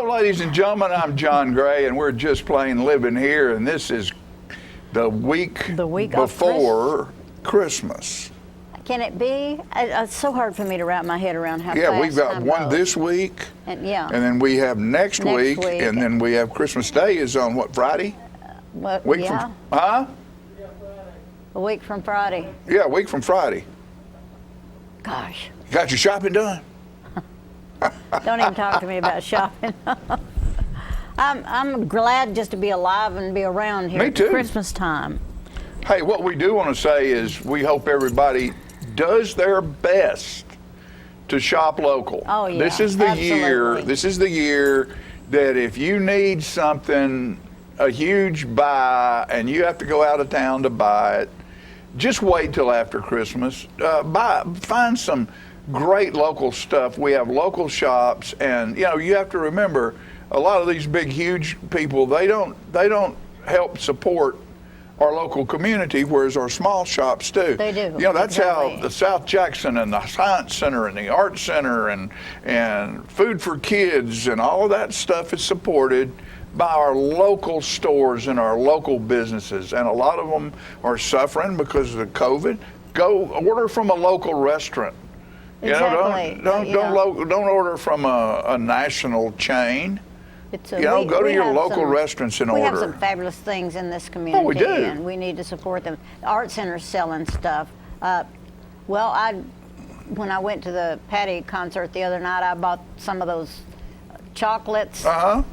Hello, ladies and gentlemen. I'm John Gray, and we're just plain living here, and this is the week before Christmas. Can it be? It's so hard for me to wrap my head around how fast we've got time one goes. this week, and then we have next week, and then we have Christmas Day is on what, Friday? A week from Friday. Yeah, a week from Friday. Gosh. Got your shopping done? Don't even talk to me about shopping. I'm glad just to be alive and be around here Me too. at Christmas time. Hey, what we do want to say is we hope everybody does their best to shop local. Oh, yeah. This is the Absolutely. This is the year that if you need something, a huge buy, and you have to go out of town to buy it, just wait till after Christmas. Find some great local stuff. We have local shops, and you have to remember a lot of these big, huge people. They don't help support our local community, whereas our small shops do. They do. That's exactly. how the South Jackson and the Science Center and the Art Center and Food for Kids and all of that stuff is supported by our local stores and our local businesses. And a lot of them are suffering because of the COVID. Go order from a local restaurant. Exactly. Don't order from a national chain. Go to your local restaurants and order. We have some fabulous things in this community, we do. And we need to support them. The Art Center's selling stuff. When I went to the Patty concert the other night, I bought some of those chocolates.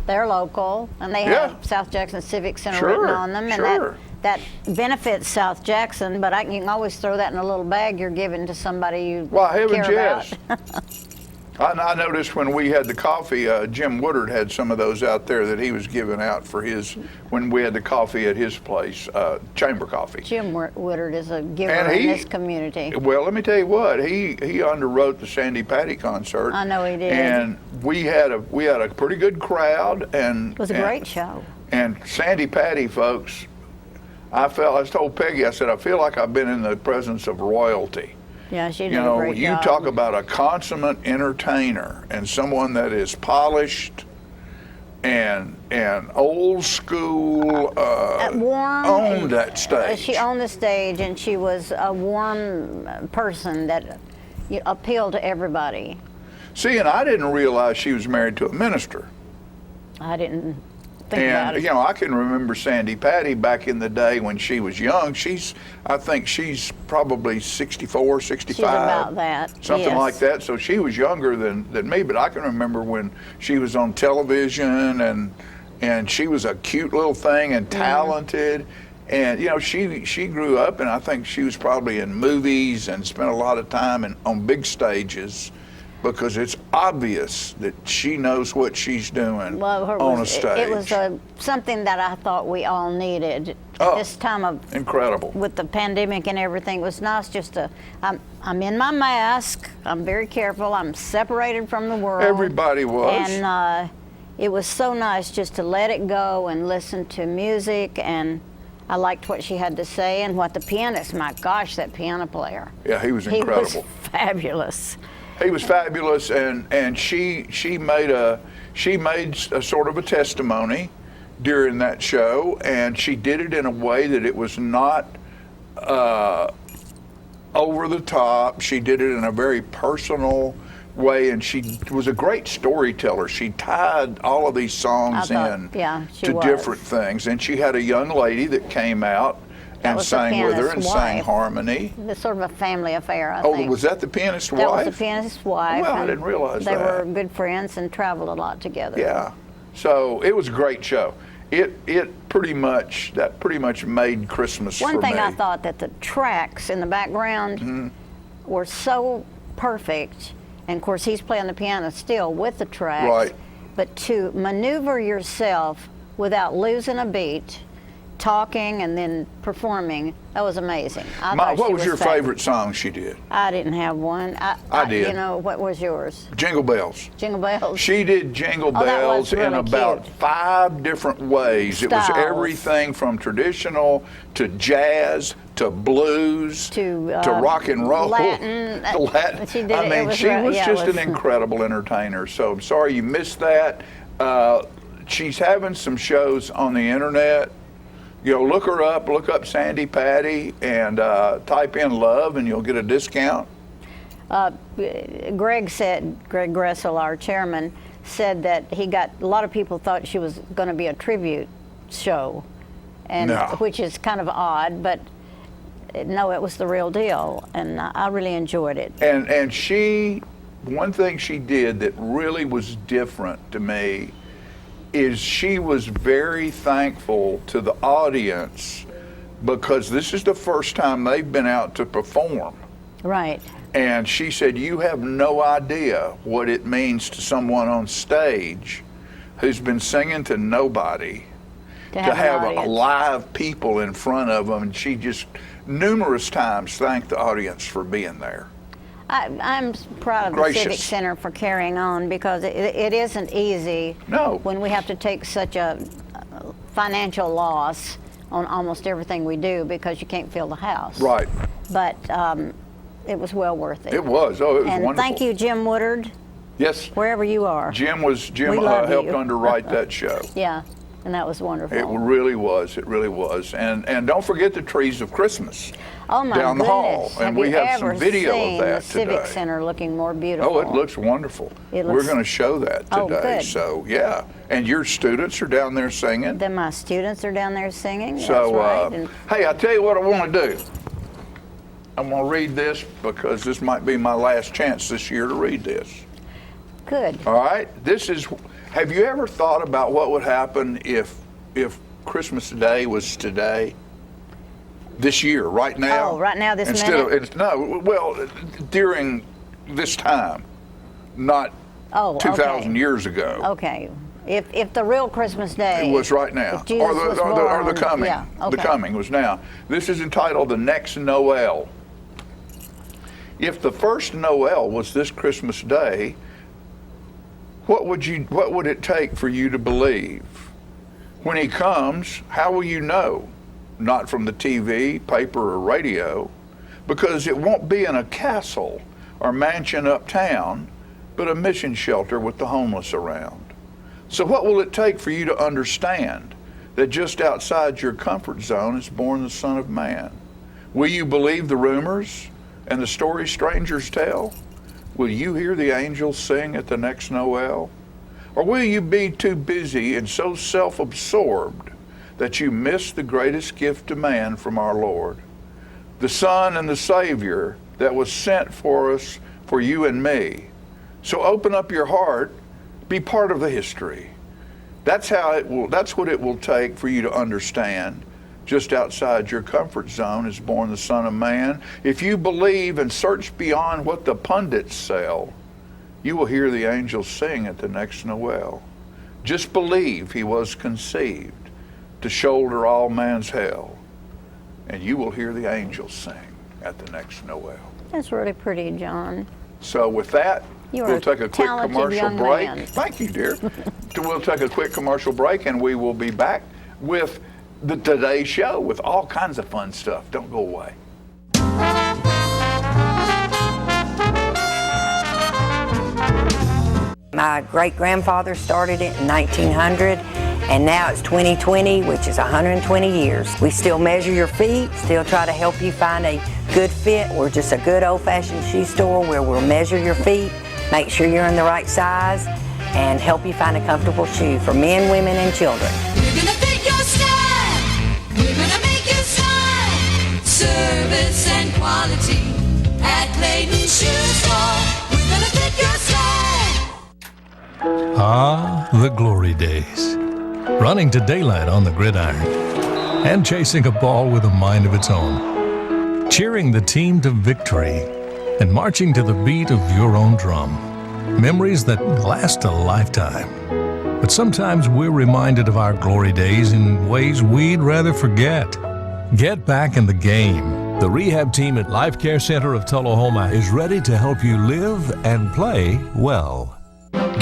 They're local, and they have South Jackson Civic Center written on them, and that benefits South Jackson. But you can always throw that in a little bag you're giving to somebody you care about. I noticed when we had the coffee, Jim Woodard had some of those out there that he was giving out for when we had the coffee at his place, Chamber Coffee. Jim Woodard is a giver in this community. Well, let me tell you what, he underwrote the Sandy Patty concert. I know he did. And we had a pretty good crowd. And it was a great show. And Sandy Patty, folks, I told Peggy, I said, I feel like I've been in the presence of royalty. Yeah, she did a great job. You talk about a consummate entertainer and someone that is polished and old school, warm, owned that stage. She owned the stage, and she was a warm person that appealed to everybody. See, and I didn't realize she was married to a minister. I didn't think about it. I can remember Sandy Patty back in the day when she was young. I think she's probably 64, 65. She's about that. Something like that. So she was younger than me, but I can remember when she was on television and she was a cute little thing and talented. And she grew up, and I think she was probably in movies and spent a lot of time on big stages, because it's obvious that she knows what she's doing on a stage. It was something that I thought we all needed at this time of incredible. With the pandemic and everything. It was nice just I'm in my mask, I'm very careful, I'm separated from the world. Everybody was. And it was so nice just to let it go and listen to music, and I liked what she had to say, and what the pianist, my gosh, that piano player. Yeah, he was incredible. He was fabulous. He was fabulous, and she made a sort of a testimony during that show, and she did it in a way that it was not over the top. She did it in a very personal way, and she was a great storyteller. She tied all of these songs to different things, and she had a young lady that came out and sang with her and sang harmony. It's sort of a family affair, I think. Oh, was that the pianist's wife? That was the pianist's wife. Well, I didn't realize that. They were good friends and traveled a lot together. Yeah. So it was a great show. It pretty much made Christmas for me. One thing I thought, that the tracks in the background were so perfect, and of course he's playing the piano still with the tracks. Right. But to maneuver yourself without losing a beat, talking and then performing, that was amazing. What was your favorite song she did? I didn't have one. I did. What was yours? Jingle Bells. Jingle Bells. She did Jingle Bells really in about cute. 5 different ways. It was everything from traditional to jazz to blues to rock and roll. Latin. She was just an incredible entertainer. So I'm sorry you missed that. She's having some shows on the internet. Look her up, look up Sandy Patty, and type in love, and you'll get a discount. Greg Gressel, our chairman, said that a lot of people thought she was going to be a tribute show, and No. which is kind of odd, but no, it was the real deal, and I really enjoyed it. And one thing she did that really was different to me is she was very thankful to the audience because this is the first time they've been out to perform. Right. And she said, you have no idea what it means to someone on stage who's been singing to nobody to have an audience. live people in front of them. And she just numerous times thanked the audience for being there. I'm proud of the Civic Center for carrying on because it isn't easy when we have to take such a financial loss on almost everything we do because you can't fill the house. Right. But it was well worth it. It was. Oh, it was and wonderful. Thank you, Jim Woodard. Yes. Wherever you are. Jim helped you. underwrite that show. Yeah, and that was wonderful. It really was. It really was. And don't forget the trees of Christmas. Oh my down the hall, goodness. and we have some video of that the Civic today. Center looking more beautiful. Oh, it looks wonderful. We're going to show that today. Oh, good. So yeah, and your students are down there singing. Then my students are down there singing. So that's right. hey, I tell you what I want to do. I'm going to read this because this might be my last chance this year to read this. Good. All right. Have you ever thought about what would happen if Christmas Day was today? This year, right now. Oh, right now, this minute? During this time, not 2,000 years ago. Okay. If the real Christmas Day it was right now, if Jesus was born, the coming, yeah, okay. the coming was now. This is entitled "The Next Noel." If the first Noel was this Christmas Day, what would it take for you to believe? When he comes, how will you know? Not from the TV, paper, or radio, because it won't be in a castle or mansion uptown, but a mission shelter with the homeless around. So what will it take for you to understand that just outside your comfort zone is born the Son of Man? Will you believe the rumors and the stories strangers tell? Will you hear the angels sing at the next Noel? Or will you be too busy and so self-absorbed that you miss the greatest gift to man from our Lord, the Son and the Savior that was sent for us, for you and me? So open up your heart, be part of the history. That's what it will take for you to understand. Just outside your comfort zone is born the Son of Man. If you believe and search beyond what the pundits sell, you will hear the angels sing at the next Noel. Just believe he was conceived to shoulder all man's hell, and you will hear the angels sing at the next Noel. That's really pretty, John. So with that, we'll take a quick commercial break. Man. Thank you, dear. We'll take a quick commercial break, and we will be back with the Today Show with all kinds of fun stuff. Don't go away. My great-grandfather started it in 1900, and now it's 2020, which is 120 years. We still measure your feet, still try to help you find a good fit. We're just a good old-fashioned shoe store where we'll measure your feet, make sure you're in the right size, and help you find a comfortable shoe for men, women, and children. We're gonna fit your style. We're gonna make you smile. Service and quality at Clayton Shoe Store. We're gonna fit your style. Ah, the glory days. Running to daylight on the gridiron and chasing a ball with a mind of its own. Cheering the team to victory and marching to the beat of your own drum. Memories that last a lifetime. But sometimes we're reminded of our glory days in ways we'd rather forget. Get back in the game. The rehab team at Life Care Center of Tullahoma is ready to help you live and play well.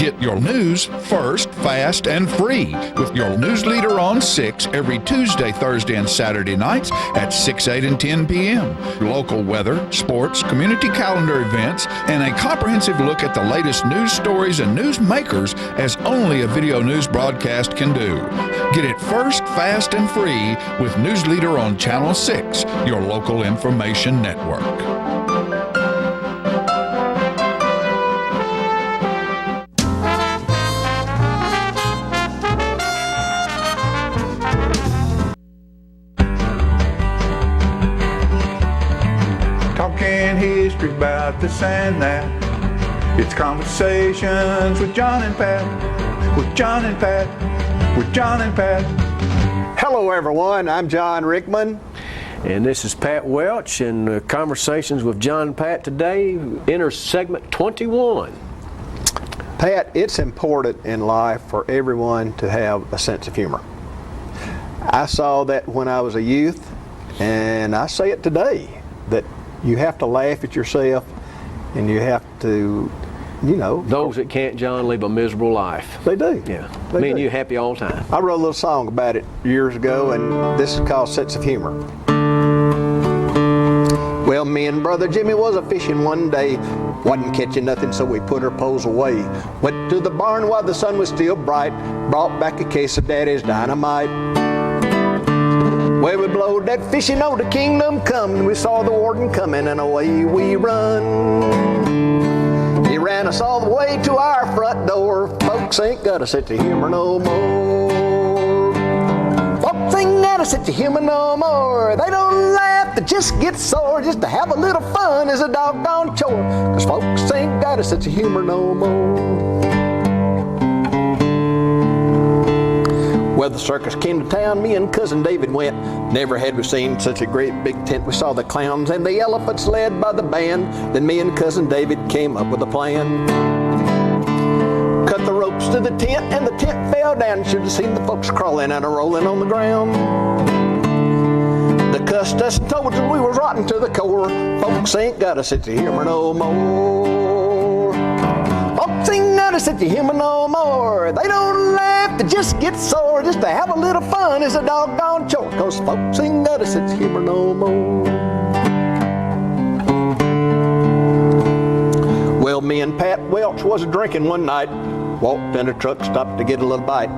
Get your news first, fast, and free with your news leader on 6 every Tuesday, Thursday, and Saturday nights at 6, 8, and 10 p.m. Local weather, sports, community calendar events, and a comprehensive look at the latest news stories and news makers as only a video news broadcast can do. Get it first, fast, and free with News Leader on Channel 6, your local information network. Talking history about this and that. It's conversations with John and Pat, with John and Pat, with John and Pat. Hello everyone, I'm John Rickman. And this is Pat Welch, and Conversations with John and Pat today enters segment 21. Pat, it's important in life for everyone to have a sense of humor. I saw that when I was a youth, and I say it today, that you have to laugh at yourself, and you have to, you know. Those that can't, John, live a miserable life. They do. Yeah. They Me and do. you happy all the time. I wrote a little song about it years ago, and this is called Sense of Humor. Well, me and brother Jimmy was a fishing one day. Wasn't catching nothing, so we put our poles away. Went to the barn while the sun was still bright. Brought back a case of Daddy's dynamite. Well, we blowed that fishing, oh, the kingdom come. And we saw the warden coming, and away we run. He ran us all the way to our front door. Folks ain't got a sense of humor no more. Folks ain't got a sense of humor no more. They don't laugh, they just get sore. Just to have a little fun is a doggone chore. 'Cause folks ain't got a sense of humor no more. Well, the circus came to town, me and Cousin David went. Never had we seen such a great big tent. We saw the clowns and the elephants led by the band. Then me and Cousin David came up with a plan. Cut the ropes to the tent and the tent fell down. Should have seen the folks crawling and rolling on the ground. They cussed us and told us we was rotten to the core. Folks ain't got a sense of humor no more. Folks ain't got a sense of humor no more. They don't laugh, they just get sore. Just to have a little fun is a doggone chore. 'Cause folks ain't got a sense of humor no more. Well, me and Pat Welch was drinking one night. Walked in a truck, stopped to get a little bite.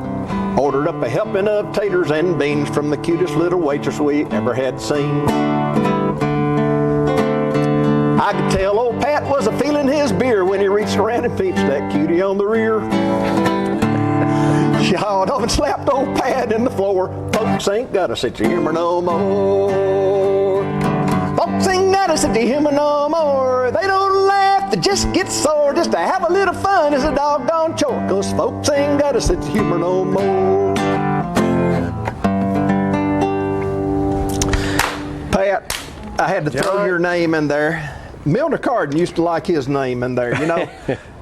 Ordered up a helping of taters and beans from the cutest little waitress we ever had seen. I could tell old Pat was a-feeling his beer when he reached around and pinched that cutie on the rear. She hauled off and slapped old Pat in the floor. Folks ain't got a sense of humor no more. Folks ain't got a sense of humor no more. They don't laugh, they just get sore. Just to have a little fun is a doggone chore. 'Cause folks ain't got a sense of humor no more. Pat, I had to throw your name in there. Milner Carden used to like his name in there, you know,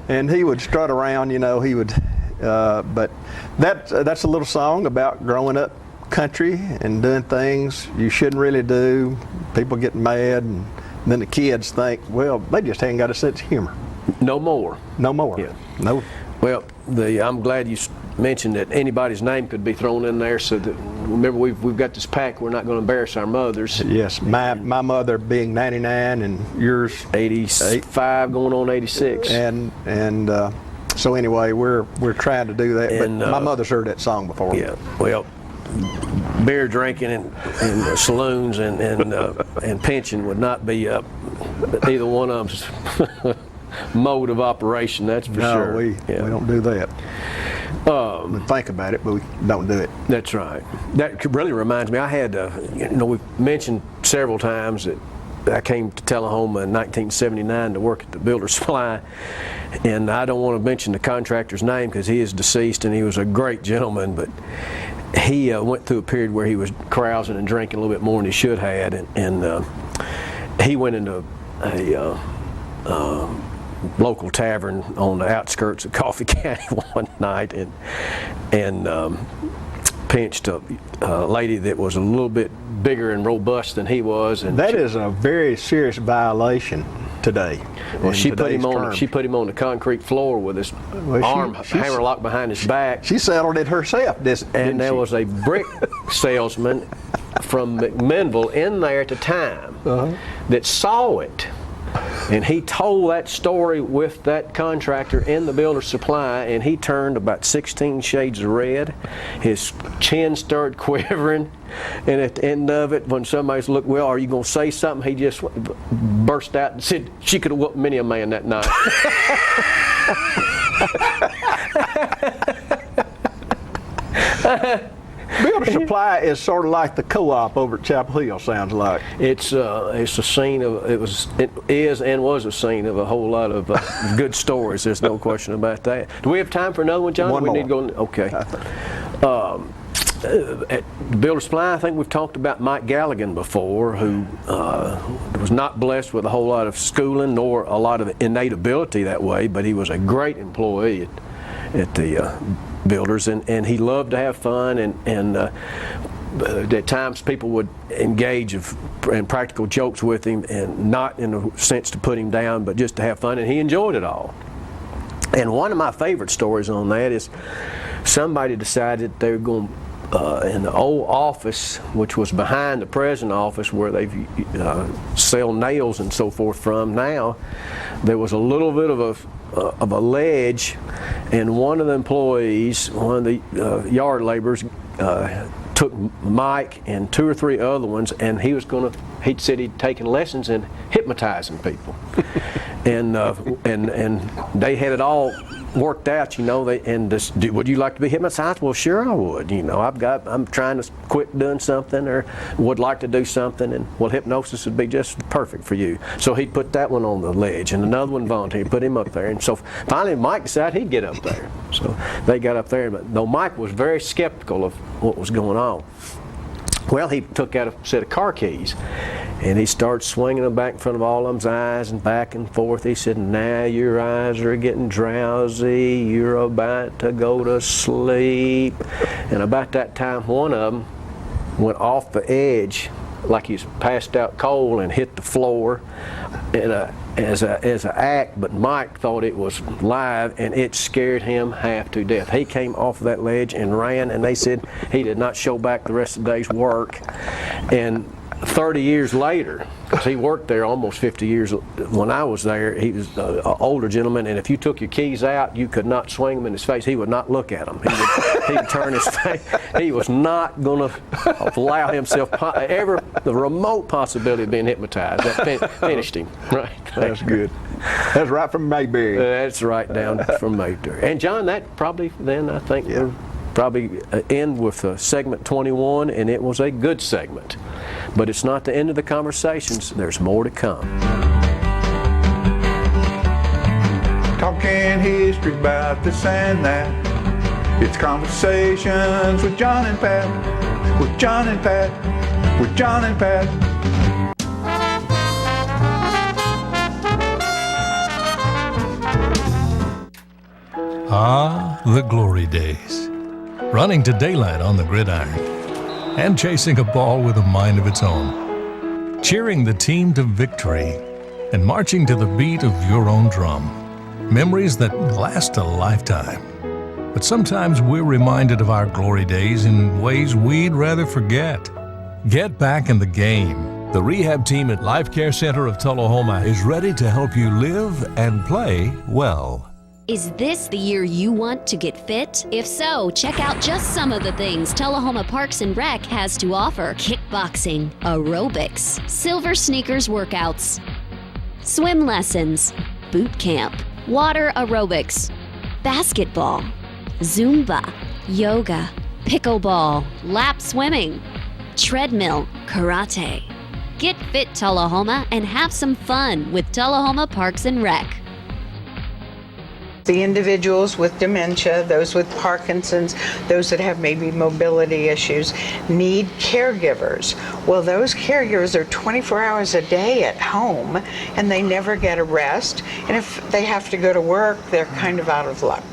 and he would strut around, you know, he would, but that's a little song about growing up country and doing things you shouldn't really do. People get mad, and then the kids think, well, they just ain't got a sense of humor. No more. No more. Yeah. No. Well, I'm glad you mentioned that anybody's name could be thrown in there, so that, remember, we've got this pack, we're not going to embarrass our mothers. Yes, my mother being 99 and yours 85 going on 86. and so anyway, we're trying to do that. And, but my mother's heard that song before. Yeah, well, beer drinking and saloons and pension would not be either one of them's mode of operation, that's for sure. No, we don't do that. We think about it, but we don't do it. That's right. That really reminds me, I had, we've mentioned several times that I came to Tullahoma in 1979 to work at the Builder Supply, and I don't want to mention the contractor's name because he is deceased and he was a great gentleman, but he went through a period where he was carousing and drinking a little bit more than he should have, and he went into a local tavern on the outskirts of Coffee County one night and pinched a lady that was a little bit bigger and robust than he was. And that is a very serious violation. today. Well, in she put him today's on. terms. She put him on the concrete floor with his arm hammerlocked behind his back. She settled it herself, and there was a brick salesman from McMinnville in there at the time that saw it. And he told that story with that contractor in the builder's supply, and he turned about 16 shades of red. His chin started quivering, and at the end of it, when somebody's looked, well, are you going to say something? He just burst out and said, she could have whooped many a man that night. Builder Supply is sort of like the co-op over at Chapel Hill, sounds like. It's a scene of it is and was a scene of a whole lot of good stories. There's no question about that. Do we have time for another one, John? One we more. need to go. Okay. At Builder Supply, I think we've talked about Mike Galligan before, who was not blessed with a whole lot of schooling nor a lot of innate ability that way, but he was a great employee at the Builders, and he loved to have fun, and at times people would engage in practical jokes with him, and not in a sense to put him down, but just to have fun, and he enjoyed it all. And one of my favorite stories on that is somebody decided they were going in the old office, which was behind the present office where they sell nails and so forth from now, there was a little bit of a ledge, and one of the employees, one of the yard laborers, took Mike and 2 or 3 other ones, and he said he'd taken lessons in hypnotizing people. and they had it all worked out, you know. Would you like to be hypnotized? Well, sure I would. You know, I'm trying to quit doing something, or would like to do something, and well, hypnosis would be just perfect for you. So he put that one on the ledge, and another one volunteered, put him up there, and so finally Mike decided he'd get up there. So they got up there, but though Mike was very skeptical of what was going on. Well, he took out a set of car keys, and he started swinging them back in front of all of them's eyes and back and forth. He said, now your eyes are getting drowsy, you're about to go to sleep. And about that time, one of them went off the edge like he's passed out cold and hit the floor as an act, but Mike thought it was live, and it scared him half to death. He came off that ledge and ran, and they said he did not show back the rest of the day's work. And 30 years later, because he worked there almost 50 years when I was there, he was an older gentleman, and if you took your keys out, you could not swing them in his face. He would not look at them. He would turn his face. He was not going to allow himself ever the remote possibility of being hypnotized. That finished him. Right. That's good. That's right from Mayberry. That's right down from Mayberry. And John, that probably then I think we'll probably end with segment 21, and it was a good segment. But it's not the end of the conversations. There's more to come. Talking history about this and that. It's conversations with John and Pat. With John and Pat. With John and Pat. Ah, the glory days. Running to daylight on the gridiron, and chasing a ball with a mind of its own. Cheering the team to victory, and marching to the beat of your own drum. Memories that last a lifetime. But sometimes we're reminded of our glory days in ways we'd rather forget. Get back in the game. The rehab team at Life Care Center of Tullahoma is ready to help you live and play well. Is this the year you want to get fit? If so, check out just some of the things Tullahoma Parks and Rec has to offer. Kickboxing, aerobics, silver sneakers workouts, swim lessons, boot camp, water aerobics, basketball, Zumba, yoga, pickleball, lap swimming, treadmill, karate. Get fit, Tullahoma, and have some fun with Tullahoma Parks and Rec. The individuals with dementia, those with Parkinson's, those that have maybe mobility issues, need caregivers. Well, those caregivers are 24 hours a day at home, and they never get a rest. And if they have to go to work, they're kind of out of luck.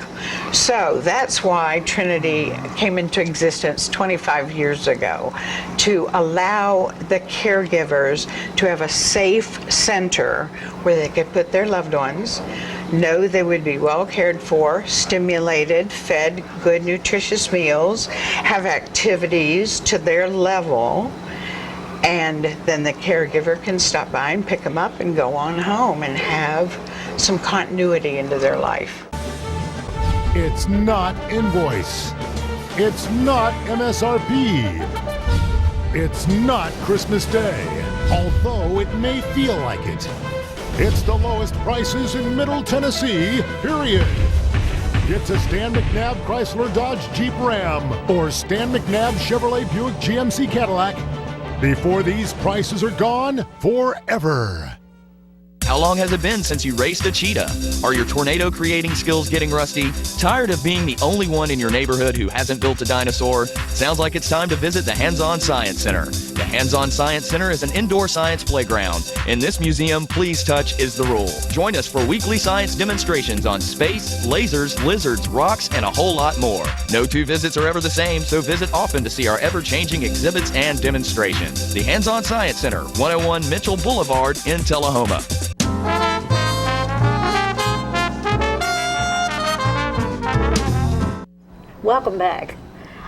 So that's why Trinity came into existence 25 years ago, to allow the caregivers to have a safe center where they could put their loved ones, know they would be well cared for, stimulated, fed good nutritious meals, have activities to their level, and then the caregiver can stop by and pick them up and go on home and have some continuity into their life. It's not Invoice. It's not MSRP. It's not Christmas Day, although it may feel like it. It's the lowest prices in Middle Tennessee, period. It's a Stan McNabb Chrysler Dodge Jeep Ram or Stan McNabb Chevrolet Buick GMC Cadillac before these prices are gone forever. How long has it been since you raced a cheetah? Are your tornado creating skills getting rusty? Tired of being the only one in your neighborhood who hasn't built a dinosaur? Sounds like it's time to visit the Hands-On Science Center. The Hands-On Science Center is an indoor science playground. In this museum, please touch is the rule. Join us for weekly science demonstrations on space, lasers, lizards, rocks, and a whole lot more. No two visits are ever the same, so visit often to see our ever-changing exhibits and demonstrations. The Hands-On Science Center, 101 Mitchell Boulevard in Tullahoma. Welcome back.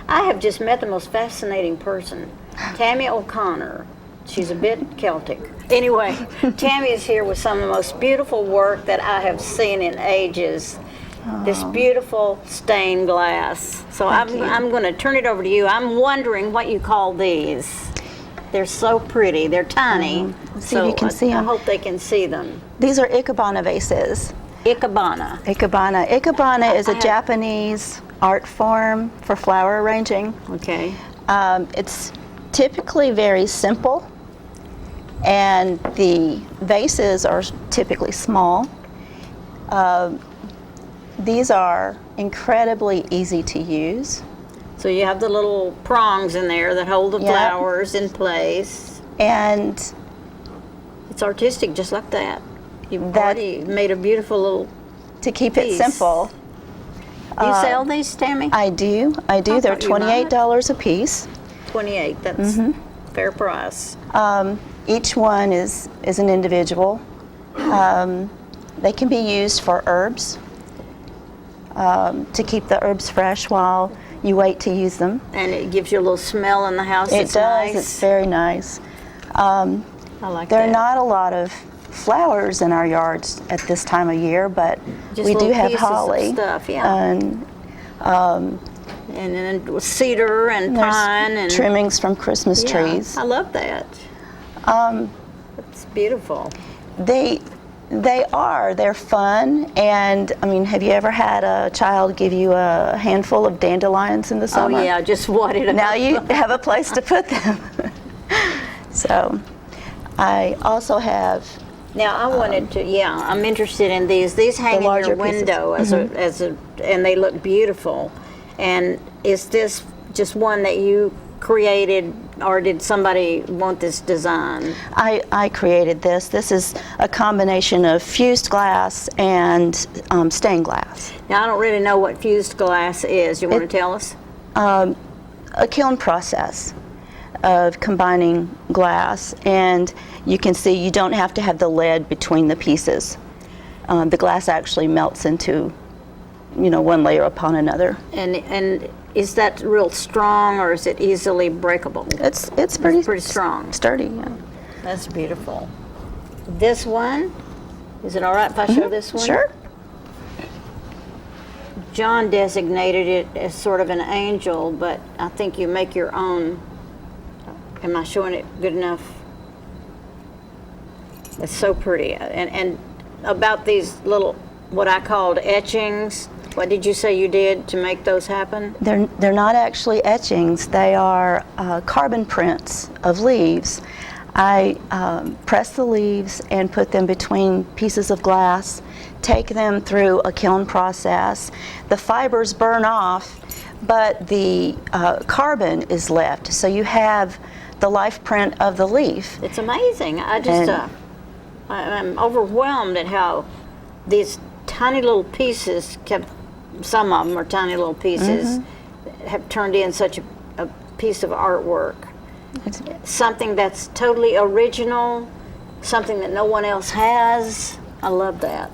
I have just met the most fascinating person, Tammy O'Connor. She's a bit Celtic. Anyway, Tammy is here with some of the most beautiful work that I have seen in ages. This beautiful stained glass. So I'm going to turn it over to you. I'm wondering what you call these. They're so pretty. They're tiny. See if you can see them. I hope they can see them. These are ikebana vases. Ikebana. Ikebana. Ikebana is a Japanese art form for flower arranging. Okay. It's typically very simple, and the vases are typically small. These are incredibly easy to use. So you have the little prongs in there that hold the flowers in place. And it's artistic just like that. You've already made a beautiful little to keep piece. It simple. Do you sell these, Tammy? I do. They're $28 a piece. 28. That's fair price. Each one is an individual. They can be used for herbs, to keep the herbs fresh while you wait to use them. And it gives you a little smell in the house. It does. Nice. It's very nice. I like there that. There are not a lot of flowers in our yards at this time of year, but just we do have holly of stuff, and then cedar and pine and trimmings from Christmas trees. I love that. It's beautiful. They're fun, and I mean, have you ever had a child give you a handful of dandelions in the summer? Oh yeah, just wadded up. Now you have a place to put them. So I also have. Now I wanted to. Yeah, I'm interested in these. These hang in your window and they look beautiful. And is this just one that you created, or did somebody want this design? I created this. This is a combination of fused glass and stained glass. Now I don't really know what fused glass is. You want to tell us? A kiln process of combining glass, and you can see you don't have to have the lead between the pieces. The glass actually melts into, one layer upon another. And is that real strong, or is it easily breakable? It's pretty strong. Sturdy, yeah. That's beautiful. This one, is it all right if I show this one? Sure. John designated it as sort of an angel, but I think you make your own. Am I showing it good enough? It's so pretty. And about these little, what I called etchings, what did you say you did to make those happen? They're not actually etchings. They are carbon prints of leaves. I press the leaves and put them between pieces of glass take them through a kiln process. The fibers burn off, but the carbon is left. So you have the life print of the leaf. It's amazing. I'm overwhelmed at how these tiny little pieces some of them are tiny little pieces, have turned in such a piece of artwork. Something that's totally original, something that no one else has. I love that.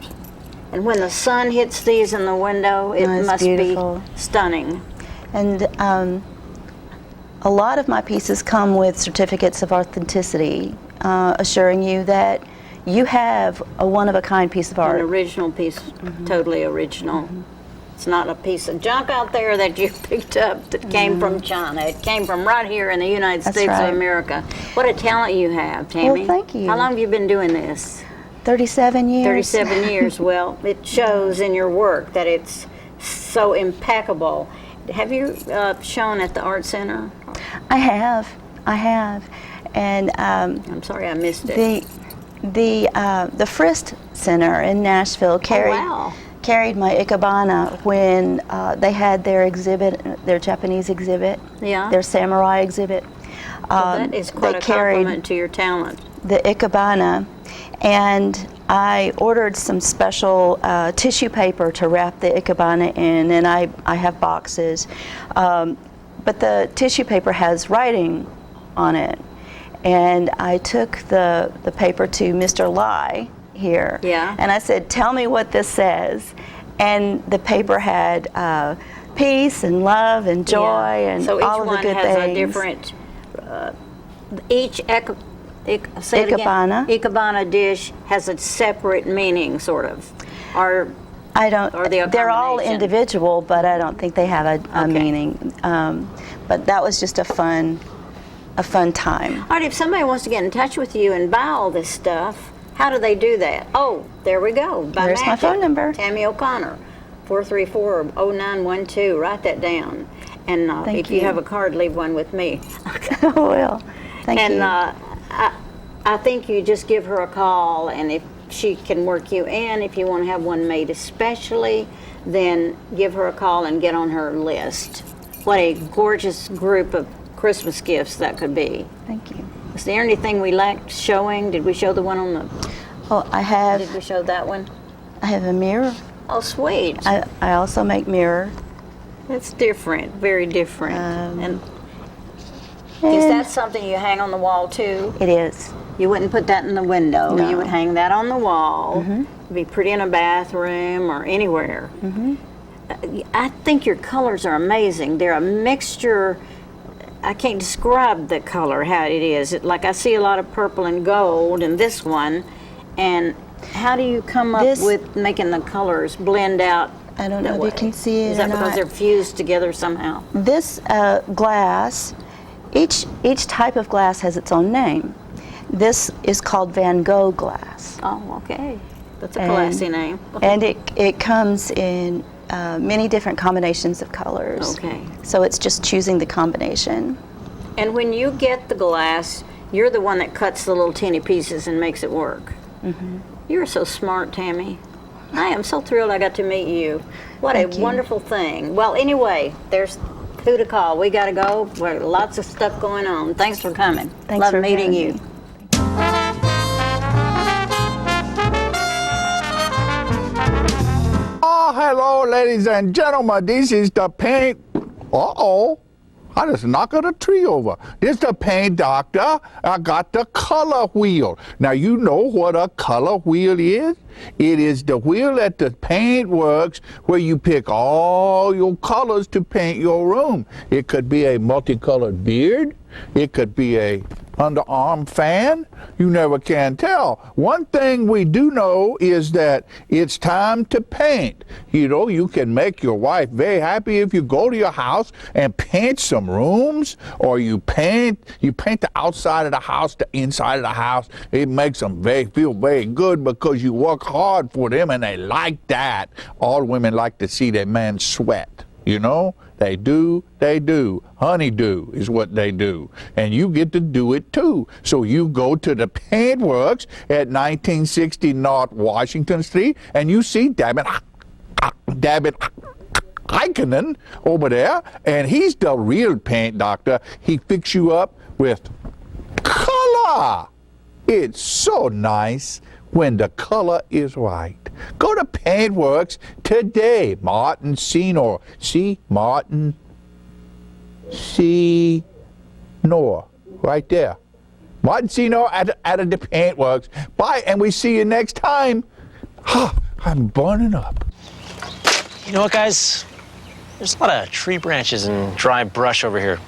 And when the sun hits these in the window, it must beautiful. Be stunning. And a lot of my pieces come with certificates of authenticity, assuring you that you have a one-of-a-kind piece of art. An original piece, totally original. It's not a piece of junk out there that you picked up that came from China. It came from right here in the United States right. of America. What a talent you have, Tammy. Well, thank you. How long have you been doing this? 37 years. 37 years. Well, it shows in your work that it's so impeccable. Have you shown at the Art Center? I have. And I'm sorry I missed it. The Frist Center in Nashville carried my Ikebana when they had their exhibit, their Japanese exhibit, their samurai exhibit. That is quite a compliment to your talent. The Ikebana, and I ordered some special tissue paper to wrap the Ikebana in, and I have boxes. But the tissue paper has writing on it. And I took the paper to Mr. Lai here, and I said, "Tell me what this says." And the paper had peace and love and joy and so all of the good things. So each one has a different. Each Ikebana dish has a separate meaning, sort of, or I don't. Or the they're all individual, but I don't think they have a meaning. But that was just a fun time. All right, if somebody wants to get in touch with you and buy all this stuff, how do they do that? Oh, there we go. There's my phone number. Tammy O'Connor, 434-0912. Write that down. And if you have a card, leave one with me. I will. Thank you. And I think you just give her a call, and if she can work you in, if you want to have one made especially, then give her a call and get on her list. What a gorgeous group of Christmas gifts that could be. Thank you. Is there anything we lacked showing? Did we show the one on the... Oh, I have... Did we show that one? I have a mirror. Oh, sweet. I also make mirrors. That's different, very different. And is that something you hang on the wall too? It is. You wouldn't put that in the window. No. You would hang that on the wall. It'd be pretty in a bathroom or anywhere. I think your colors are amazing. They're a mixture. I can't describe the color, how it is. Like I see a lot of purple and gold in this one. And how do you come up with making the colors blend out? I don't know if you can see it. Is that because they're fused together somehow? This glass, each type of glass has its own name. This is called Van Gogh glass. Oh, okay. That's a classy name. And it comes in many different combinations of colors. Okay. So it's just choosing the combination. And when you get the glass, you're the one that cuts the little teeny pieces and makes it work. You're so smart, Tammy. I am so thrilled I got to meet you. What a wonderful thing. Well, anyway, there's who to call. We got to go. There's lots of stuff going on. Thanks for coming. Thanks Love for meeting having you. me. Oh, hello, ladies and gentlemen. This is the paint. Uh-oh. I just knocked a tree over. This is the paint doctor. I got the color wheel. Now, you know what a color wheel is? It is the wheel that the paint works where you pick all your colors to paint your room. It could be a multicolored beard. It could be a underarm fan. You never can tell. One thing we do know is that it's time to paint. You know, you can make your wife very happy if you go to your house and paint some rooms, or you paint the outside of the house, the inside of the house. It makes them feel very good because you work hard for them and they like that. All women like to see their man sweat, you know? They do. Honeydew is what they do. And you get to do it too. So you go to the Paintworks at 1960 North Washington Street, and you see David Heikkinen over there, and he's the real paint doctor. He fix you up with color. It's so nice when the color is right. Go to Paintworks today. Martin Senor. See? Martin Senor. Right there. Martin Senor at the Paintworks. Bye, and we see you next time. I'm burning up. You know what, guys? There's a lot of tree branches and dry brush over here.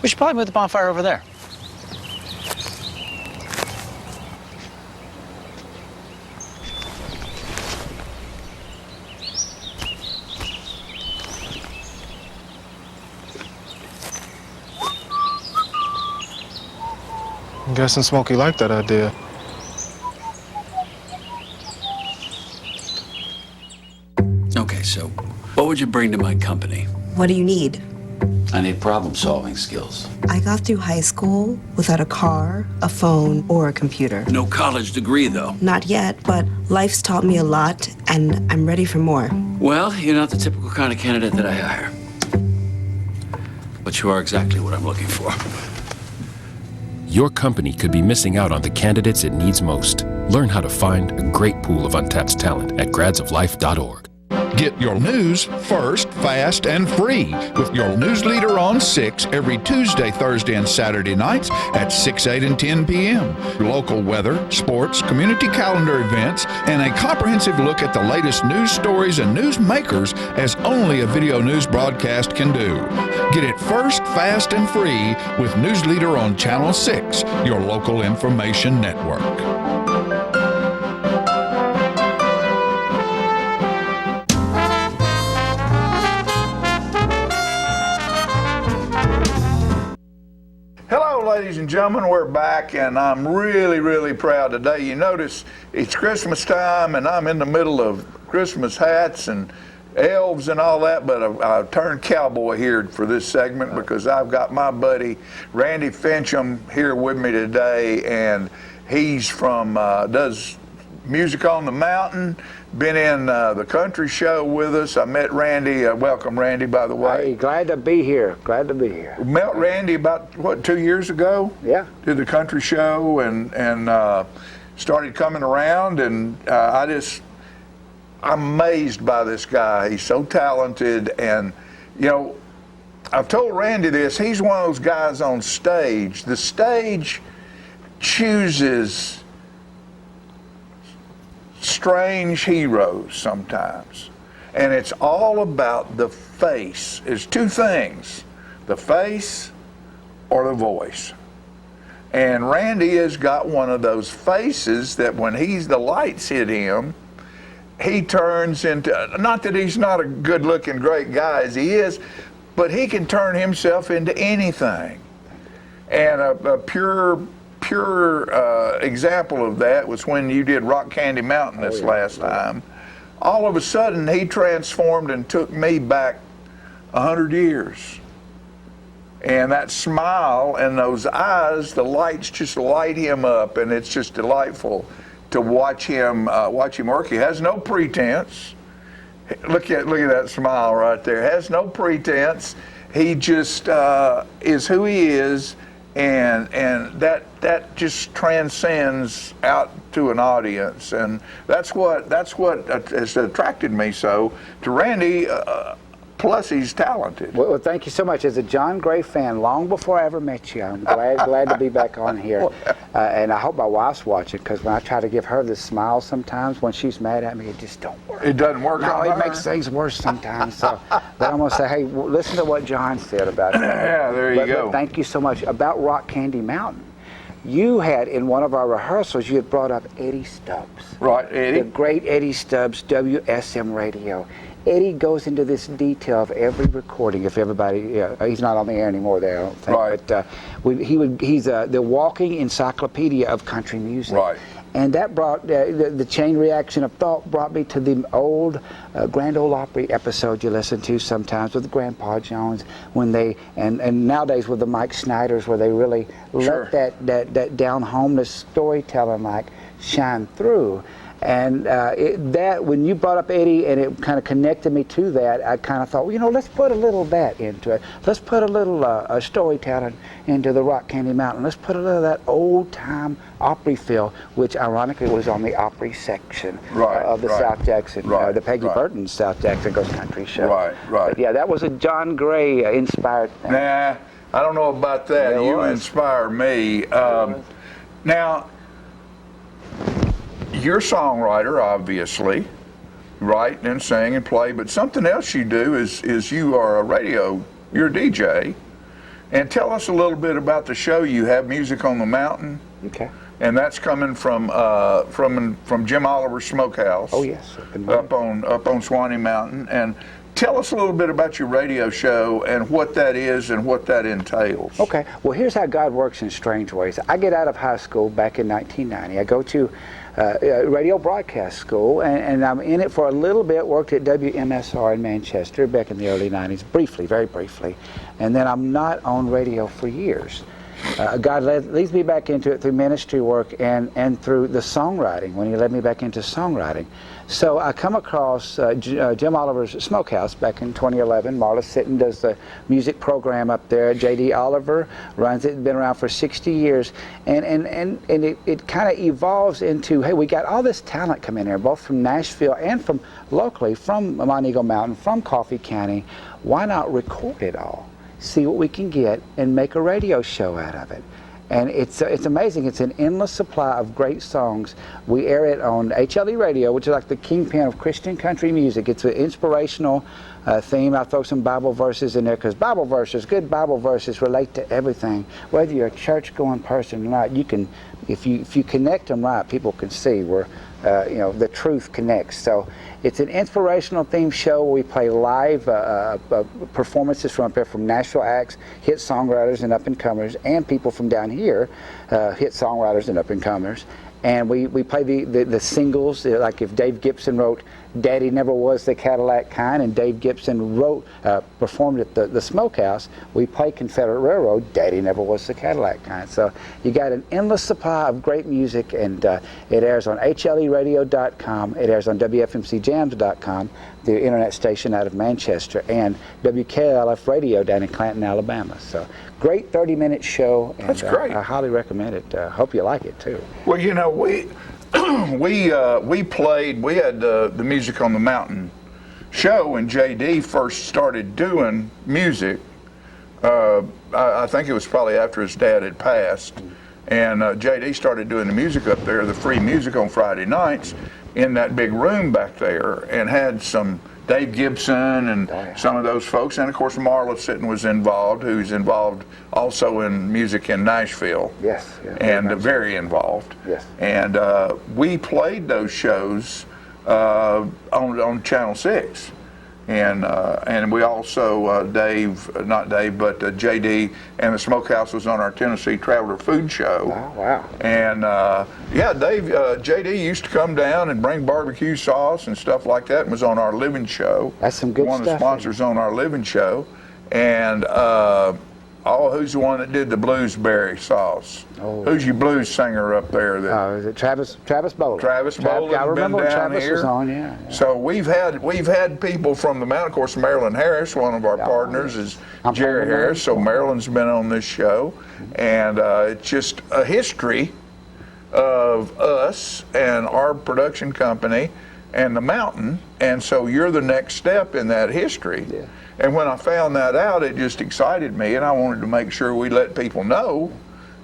We should probably move the bonfire over there. I'm guessing Smokey liked that idea. Okay, so what would you bring to my company? What do you need? I need problem-solving skills. I got through high school without a car, a phone, or a computer. No college degree, though. Not yet, but life's taught me a lot, and I'm ready for more. Well, you're not the typical kind of candidate that I hire. But you are exactly what I'm looking for. Your company could be missing out on the candidates it needs most. Learn how to find a great pool of untapped talent at gradsoflife.org. Get your news first, fast, and free with your news leader on 6 every Tuesday, Thursday, and Saturday nights at 6, 8, and 10 p.m. Local weather, sports, community calendar events, and a comprehensive look at the latest news stories and news makers as only a video news broadcast can do. Get it first, fast, and free with News Leader on Channel 6, your local information network. Ladies and gentlemen, we're back, and I'm really proud today. You notice it's Christmas time, and I'm in the middle of Christmas hats and elves and all that, but I've turned cowboy here for this segment because I've got my buddy Randy Fincham here with me today, and he's from does Music on the Mountain, been in the country show with us. I met Randy. Welcome, Randy, by the way. Hey, glad to be here. Glad to be here. Met Randy about, 2 years ago? Yeah. Did the country show and started coming around, and I'm amazed by this guy. He's so talented, and, you know, I've told Randy this. He's one of those guys on stage. The stage chooses strange heroes sometimes, and it's all about the face. There's two things: the face or the voice. And Randy has got one of those faces that when the lights hit him, he turns into, not that he's not a good-looking great guy as he is, but he can turn himself into anything. And a pure example of that was when you did Rock Candy Mountain this last time. All of a sudden, he transformed and took me back 100 years. And that smile and those eyes, the lights just light him up, and it's just delightful to watch him work. He has no pretense. Look at that smile right there. Has no pretense. He just is who he is. And that just transcends out to an audience, and that's what has attracted me so to Randy. Plus, he's talented. Well, thank you so much. As a John Gray fan, long before I ever met you, I'm glad to be back on here. And I hope my wife's watching, because when I try to give her this smile sometimes, when she's mad at me, it just don't work. It doesn't work. No, it makes things worse sometimes. So, but I'm going to say, hey, listen to what John said about it. Yeah, there you go. But thank you so much. About Rock Candy Mountain. You had, in one of our rehearsals, you had brought up Eddie Stubbs. Right, Eddie. The great Eddie Stubbs, WSM Radio. Eddie goes into this detail of every recording. If everybody, he's not on the air anymore there, I don't think. Right. But he's the walking encyclopedia of country music. Right. And that brought the chain reaction of thought brought me to the old Grand Ole Opry episode you listen to sometimes with Grandpa Jones, when they and nowadays with the Mike Snyders, where they really let that down homeless storytelling like shine through. And that, when you brought up Eddie and it kind of connected me to that, I kind of thought, well, you know, let's put a little of that into it. Let's put a little storytelling into the Rock Candy Mountain. Let's put a little of that old-time Opry feel, which ironically was on the Opry section of the South Jackson, the Peggy Burton South Jackson Ghost Country show. Right. But yeah, that was a John Gray inspired thing. Nah, I don't know about that. You inspire me. Now, you're a songwriter, obviously, write and sing and play, but something else you do is you are you're a DJ. And tell us a little bit about the show you have, Music on the Mountain. Okay. And that's coming from Jim Oliver's Smokehouse. Oh yes. Up on Swanee Mountain. And tell us a little bit about your radio show and what that is and what that entails. Okay. Well, here's how God works in strange ways. I get out of high school back in 1990. I go to radio broadcast school, and I'm in it for a little bit, worked at WMSR in Manchester back in the early 90s, briefly, very briefly, and then I'm not on radio for years. God leads me back into it through ministry work and through the songwriting, when he led me back into songwriting. So I come across Jim Oliver's Smokehouse back in 2011. Marla Sitton does the music program up there. J.D. Oliver runs it, been around for 60 years. And it kind of evolves into, hey, we got all this talent coming here, both from Nashville and from locally, from Montego Mountain, from Coffee County. Why not record it all? See what we can get and make a radio show out of it. And it's amazing. It's an endless supply of great songs. We air it on HLE Radio, which is like the kingpin of Christian country music. It's an inspirational theme. I throw some Bible verses in there, because Bible verses, good Bible verses, relate to everything. Whether you're a church-going person or not, you can, if you connect them right, people can see where the truth connects. So it's an inspirational themed show where we play live performances from up there from Nashville acts, hit songwriters and up-and-comers, and people from down here, hit songwriters and up-and-comers. And we play the singles, like if Dave Gibson wrote Daddy Never Was the Cadillac Kind, and Dave Gibson performed at the Smokehouse, we play Confederate Railroad, Daddy Never Was the Cadillac Kind. So you got an endless supply of great music, and it airs on HLEradio.com, it airs on WFMCJams.com, the internet station out of Manchester, and WKLF Radio down in Clanton, Alabama. So great 30-minute show, and that's great. I highly recommend it. Hope you like it too. Well, you know, we had the Music on the Mountain show when JD first started doing music. I think it was probably after his dad had passed, and JD started doing the music up there, the free music on Friday nights, in that big room back there, and had some Dave Gibson and some of those folks, and of course Marla Sitton was involved, who's involved also in music in Nashville. Yes. And very involved. Yes. And we played those shows on Channel 6. And we also, JD and the Smokehouse was on our Tennessee Traveler Food Show. Wow. And JD used to come down and bring barbecue sauce and stuff like that, and was on our Living Show. That's some good stuff. One of the sponsors on our Living Show. And who's the one that did the bluesberry sauce? Who's your blues singer up there? Is it Travis Bowler? Travis Bowler. I remember when Travis here. was on. Yeah. So we've had people from the mountain. Of course, Marilyn Harris, one of our partners, is Jerry Harris. So Marilyn's been on this show, and it's just a history of us and our production company and the mountain. And so you're the next step in that history. Yeah. And when I found that out, it just excited me, and I wanted to make sure we let people know,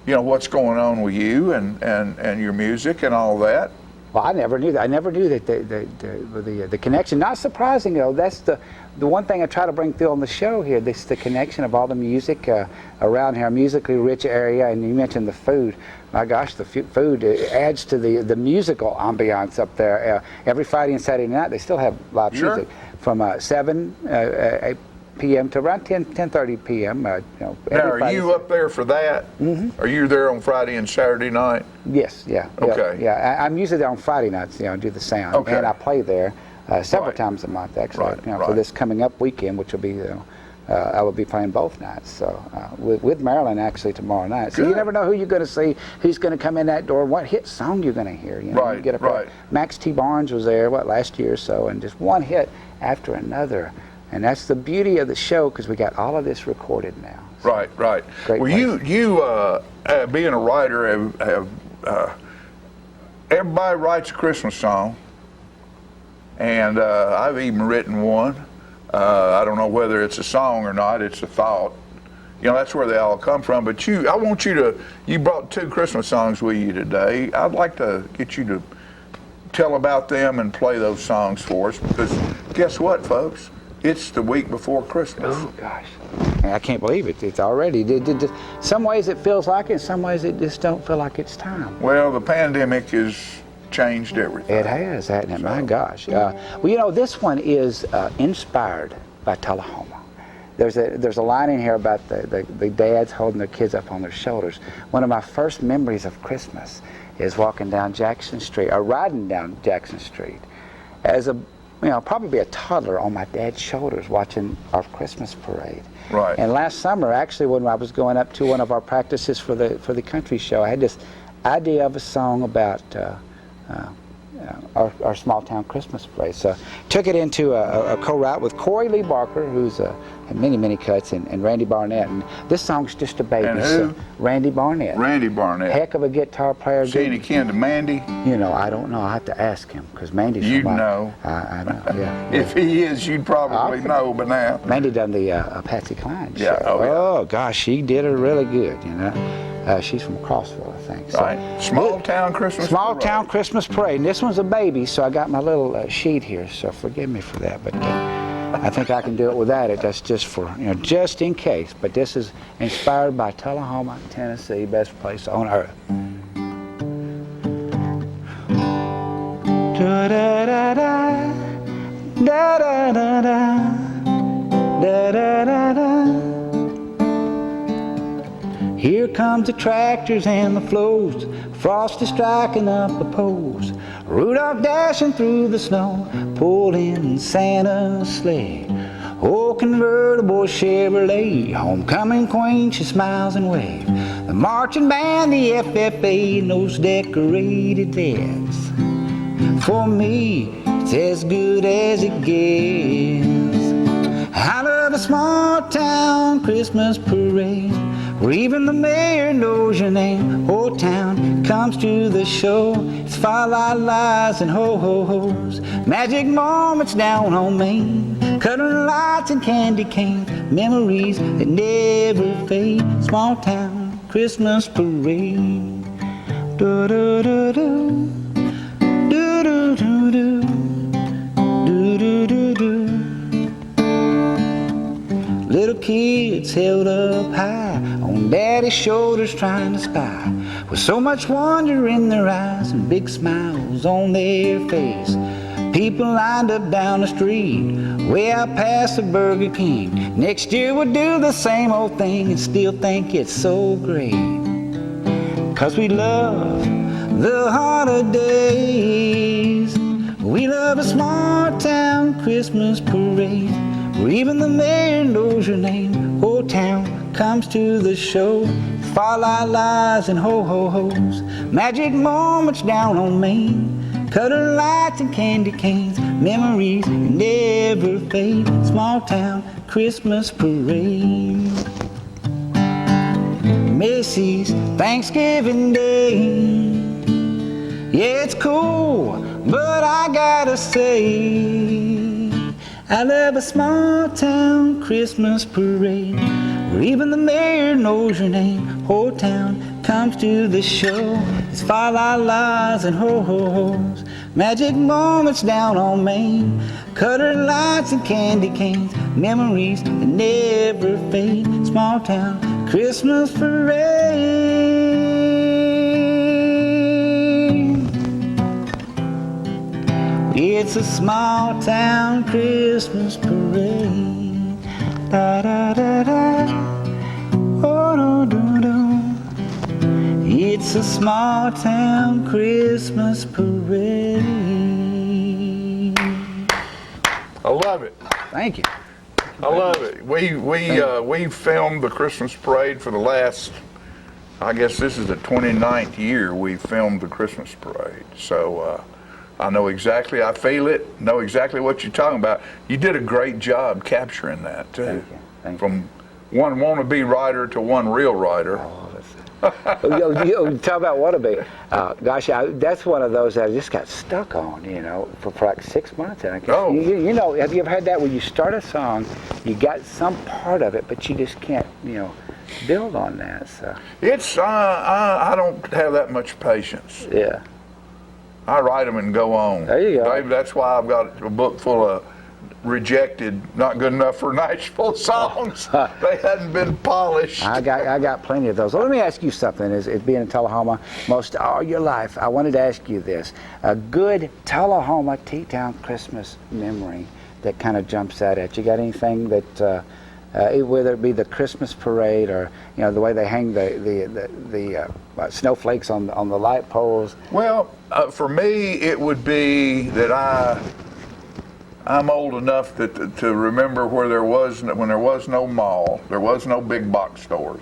what's going on with you and your music and all that. Well, I never knew that. I never knew that the connection. Not surprising though. That's the one thing I try to bring through on the show here. This the connection of all the music around here, a musically rich area. And you mentioned the food. My gosh, the food adds to the musical ambiance up there. Every Friday and Saturday night, they still have live music from 7 p.m. to around 10:30 p.m. Now, are you up there for that? Mm-hmm. Are you there on Friday and Saturday night? Yes, yeah. Okay. Yeah, I'm usually there on Friday nights, do the sound. Okay. And I play there several times a month, actually. For this coming up weekend, which will be, I will be playing both nights. So with Marilyn, actually, tomorrow night. So you never know who you're going to see, who's going to come in that door, what hit song you're going to hear. You get up Max T. Barnes was there, last year or so, and just one hit after another. And that's the beauty of the show, because we got all of this recorded now. So, right. Great well, place. you being a writer, have everybody writes a Christmas song, and I've even written one. I don't know whether it's a song or not. It's a thought. That's where they all come from. But I want you brought 2 Christmas songs with you today. I'd like to get you to tell about them and play those songs for us, because guess what, folks? It's the week before Christmas. Oh, gosh. I can't believe it. It's already. Some ways it feels like it, some ways it just don't feel like it's time. Well, the pandemic has changed everything. It has, hasn't it? My gosh. Well, this one is inspired by Tullahoma. There's a line in here about the dads holding their kids up on their shoulders. One of my first memories of Christmas is walking down Jackson Street, or riding down Jackson Street, as probably a toddler on my dad's shoulders watching our Christmas parade. Right. And last summer, actually, when I was going up to one of our practices for the country show, I had this idea of a song about our small town Christmas parade. So took it into a co-write with Corey Lee Barker, who's had many cuts, and Randy Barnett. And this song's just a baby. And who? So Randy Barnett. Randy Barnett. Heck of a guitar player. Is he any kin to Mandy? I don't know. I have to ask him, because Mandy's You somebody. know. I know, yeah. If he is, you'd probably know by now. Mandy done the Patsy Cline show. Yeah, oh gosh, she did it really good, she's from Crossville, I think. So, right. Small town Christmas parade. And this one's a baby, so I got my little sheet here, so forgive me for that. But I think I can do it without it. That's just for, just in case. But this is inspired by Tullahoma, Tennessee, best place on earth. Da da da da, da da da da, da da da da. Here comes the tractors and the flows, Frosty striking up the poles, Rudolph dashing through the snow, pulling Santa's sleigh. Oh, convertible Chevrolet, homecoming queen, she smiles and waves. The marching band, the FFA, and those decorated dads. For me, it's as good as it gets. I love a small town Christmas parade, where even the mayor knows your name. Whole town comes to the show. It's fa-la-las and ho-ho-hos, magic moments down on Main, coloring lights and candy canes, memories that never fade. Small town Christmas parade. Do-do-do-do, do-do-do-do, do-do-do-do. Little kids held up high on Daddy's shoulders trying to spy, with so much wonder in their eyes and big smiles on their face. People lined up down the street, way out past the Burger King. Next year we'll do the same old thing and still think it's so great. 'Cause we love the holidays. We love a small town Christmas parade, where even the mayor knows your name. Whole town comes to the show. Fa-la-las and ho-ho-hos, magic moments down on Main, colored lights and candy canes, memories that never fade. Small town Christmas parade. Macy's Thanksgiving Day. Yeah, it's cool, but I gotta say, I love a small town Christmas parade, where even the mayor knows your name. Whole town comes to the show. It's fa-la-las and ho-ho-hos, magic moments down on Main, colored lights and candy canes, memories that never fade. Small town Christmas parade. It's a small town Christmas parade. Da da da da. Oh, do, do, do. It's a small town Christmas parade. I love it. Thank you. I love it. We filmed the Christmas parade for the last, I guess this is the 29th year we filmed the Christmas parade. So I know exactly, I feel it, know exactly what you're talking about. You did a great job capturing that too. Thank you. Thank From one wannabe writer to one real writer. you talk about wannabe. Gosh, that's one of those that I just got stuck on, for like 6 months. And I guess, you know, have you ever had that where you start a song, you got some part of it, but you just can't, build on that? So It's, I don't have that much patience. Yeah. I write them and go on. There you go. Dave, that's why I've got a book full of rejected, not good enough for Nashville songs. They hadn't been polished. I got plenty of those. Well, let me ask you something. As being in Tullahoma most all your life, I wanted to ask you this: a good Tullahoma T-Town Christmas memory that kind of jumps out at you. Got anything that, whether it be the Christmas parade or the way they hang the snowflakes on the light poles? Well, for me, it would be that I'm old enough to remember when there was no mall, there was no big box stores.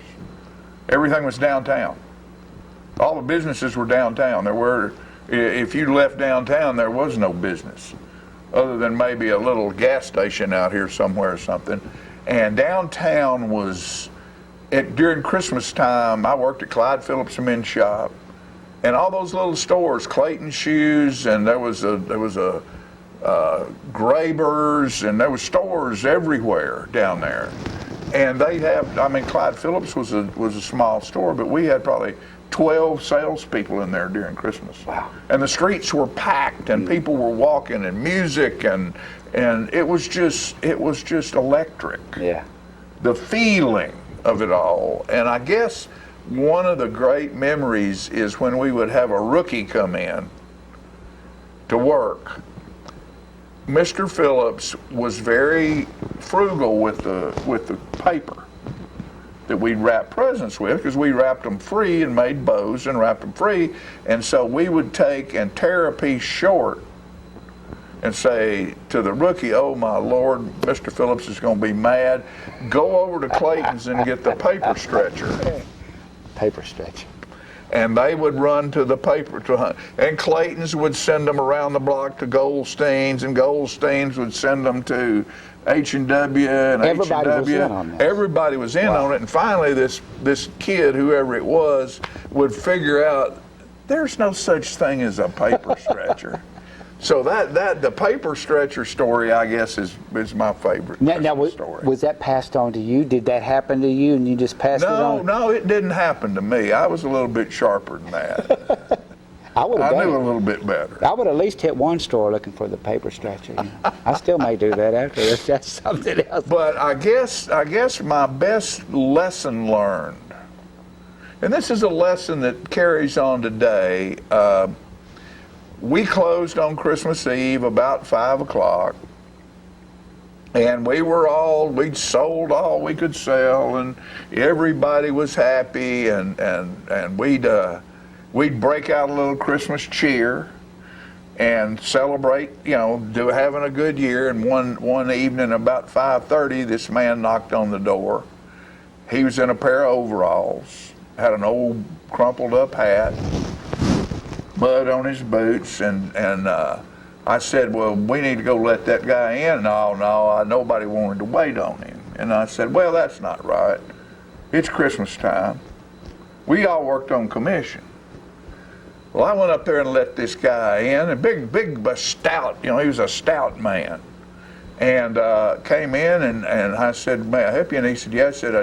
Everything was downtown. All the businesses were downtown. If you left downtown, there was no business, other than maybe a little gas station out here somewhere or something. And downtown was, during Christmas time, I worked at Clyde Phillips Men's Shop, and all those little stores, Clayton Shoes, and there was a Graber's, and there was stores everywhere down there. And Clyde Phillips was a small store, but we had probably 12 salespeople in there during Christmas. Wow. And the streets were packed, and people were walking, and music, and it was just electric. Yeah. The feeling of it all. And I guess one of the great memories is when we would have a rookie come in to work. Mr. Phillips was very frugal with the paper that we'd wrap presents with, because we wrapped them free and made bows and wrapped them free. And so we would take and tear a piece short and say to the rookie, "Oh my Lord, Mr. Phillips is going to be mad. Go over to Clayton's and get the paper stretcher." Paper stretcher. And they would run to the paper to hunt. And Clayton's would send them around the block to Goldstein's, and Goldstein's would send them to H&W, and Everybody was H&W. in on this. Everybody was in on it. And finally, this kid, whoever it was, would figure out there's no such thing as a paper stretcher. So the paper stretcher story, I guess, is my favorite story. Was that passed on to you? Did that happen to you, and you just passed it on? No, it didn't happen to me. I was a little bit sharper than that. I knew a little bit better. I would at least hit one store looking for the paper stretcher. I still may do that after this. That's something else. But I guess my best lesson learned, and this is a lesson that carries on today. We closed on Christmas Eve about 5 o'clock, and we'd sold all we could sell, and everybody was happy, and we'd break out a little Christmas cheer and celebrate, having a good year. And one evening about 5:30, this man knocked on the door. He was in a pair of overalls, had an old crumpled up hat, mud on his boots, and I said, "Well, we need to go let that guy in." No, nobody wanted to wait on him. And I said, "Well, that's not right. It's Christmas time. We all worked on commission." Well, I went up there and let this guy in, a big, stout, he was a stout man, and came in, and I said, "May I help you?" And he said, "Yes." I said,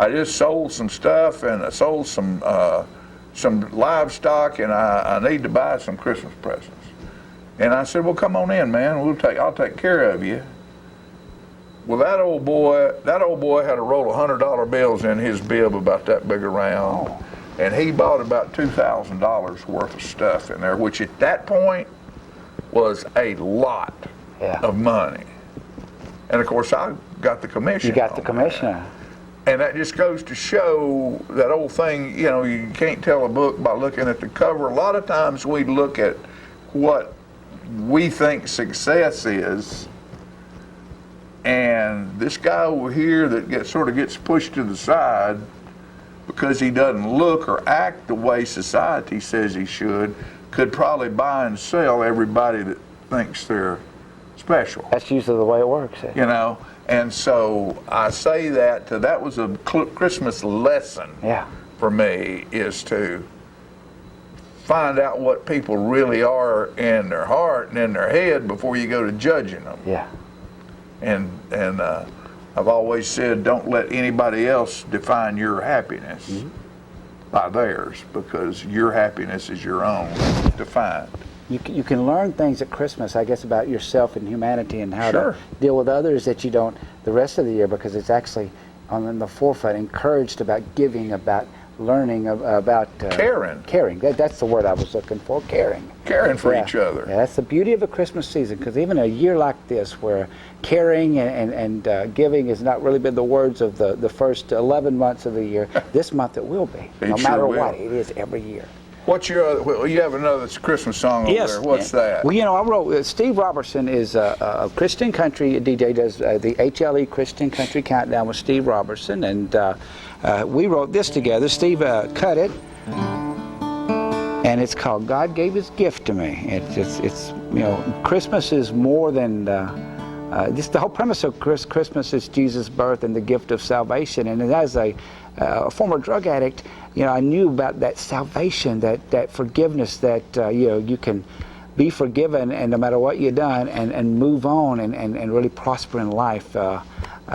I just sold some stuff, and I sold some livestock, and I need to buy some Christmas presents. And I said, "Well, come on in, man. I'll take care of you." Well, that old boy had a roll of $100 bills in his bib about that big around, and he bought about $2,000 worth of stuff in there, which at that point was a lot of money. And of course, I got the commission. You got the on commission. that. And that just goes to show that old thing, you know, you can't tell a book by looking at the cover. A lot of times we look at what we think success is, and this guy over here that sort of gets pushed to the side because he doesn't look or act the way society says he should, could probably buy and sell everybody that thinks they're special. That's usually the way it works. You know, and so I say that was a Christmas lesson for me, is to find out what people really are in their heart and in their head before you go to judging them. Yeah. And I've always said, don't let anybody else define your happiness by theirs, because your happiness is your own to find. You can learn things at Christmas, I guess, about yourself and humanity and how to deal with others that you don't the rest of the year, because it's actually on the forefront, encouraged about giving, about learning, about caring. Caring. That's the word I was looking for, caring. Caring for each other. Yeah, that's the beauty of the Christmas season, because even a year like this, where caring and giving has not really been the words of the first 11 months of the year, this month it will be, no matter what. It is every year. What's your other, well, you have another Christmas song over there. What's that? Well, you know, I wrote, Steve Robertson is a Christian country DJ, does the HLE Christian Country Countdown with Steve Robertson, and we wrote this together. Steve cut it, and it's called God Gave His Gift to Me. It's you know, Christmas is more than, this, the whole premise of Christmas is Jesus' birth and the gift of salvation, and as a former drug addict, you know, I knew about that salvation, that forgiveness, that you know, you can be forgiven, and no matter what you've done, and move on and really prosper in life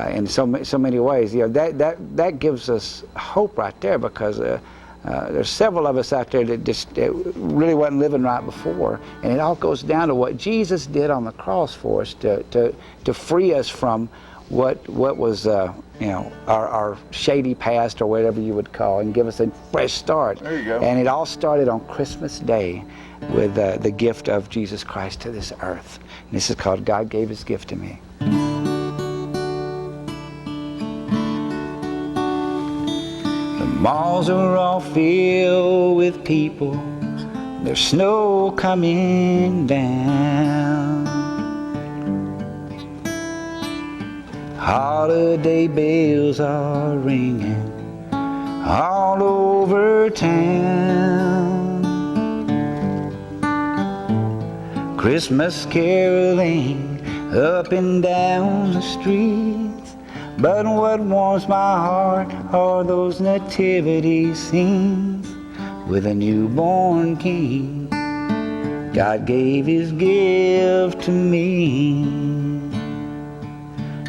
in so many ways. You know, that gives us hope right there, because there's several of us out there that really wasn't living right before, and it all goes down to what Jesus did on the cross for us to free us from what was you know, our shady past, or whatever you would call, and give us a fresh start. There you go. And it all started on Christmas Day with the gift of Jesus Christ to this earth. And this is called God Gave His Gift to Me. The malls are all filled with people. There's snow coming down. Holiday bells are ringing all over town. Christmas caroling up and down the streets. But what warms my heart are those nativity scenes with a newborn king. God gave His gift to me.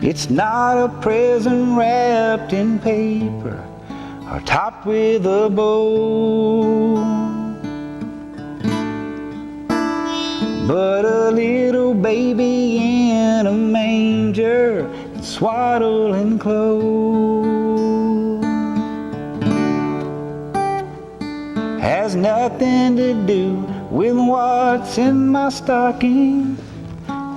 It's not a present wrapped in paper or topped with a bow, but a little baby in a manger, swaddled in clothes. Has nothing to do with what's in my stocking,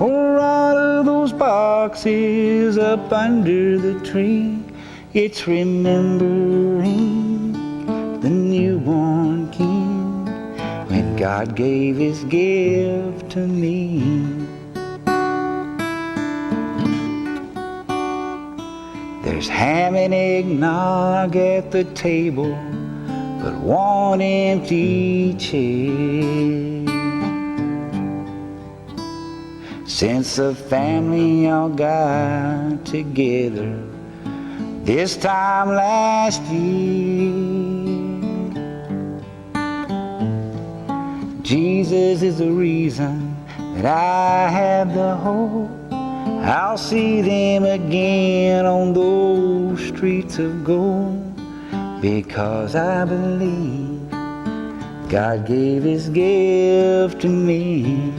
or out of those boxes up under the tree. It's remembering the newborn King, when God gave His gift to me. There's ham and eggnog at the table, but one empty chair. Since the family all got together this time last year, Jesus is the reason that I have the hope I'll see them again on those streets of gold, because I believe God gave His gift to me.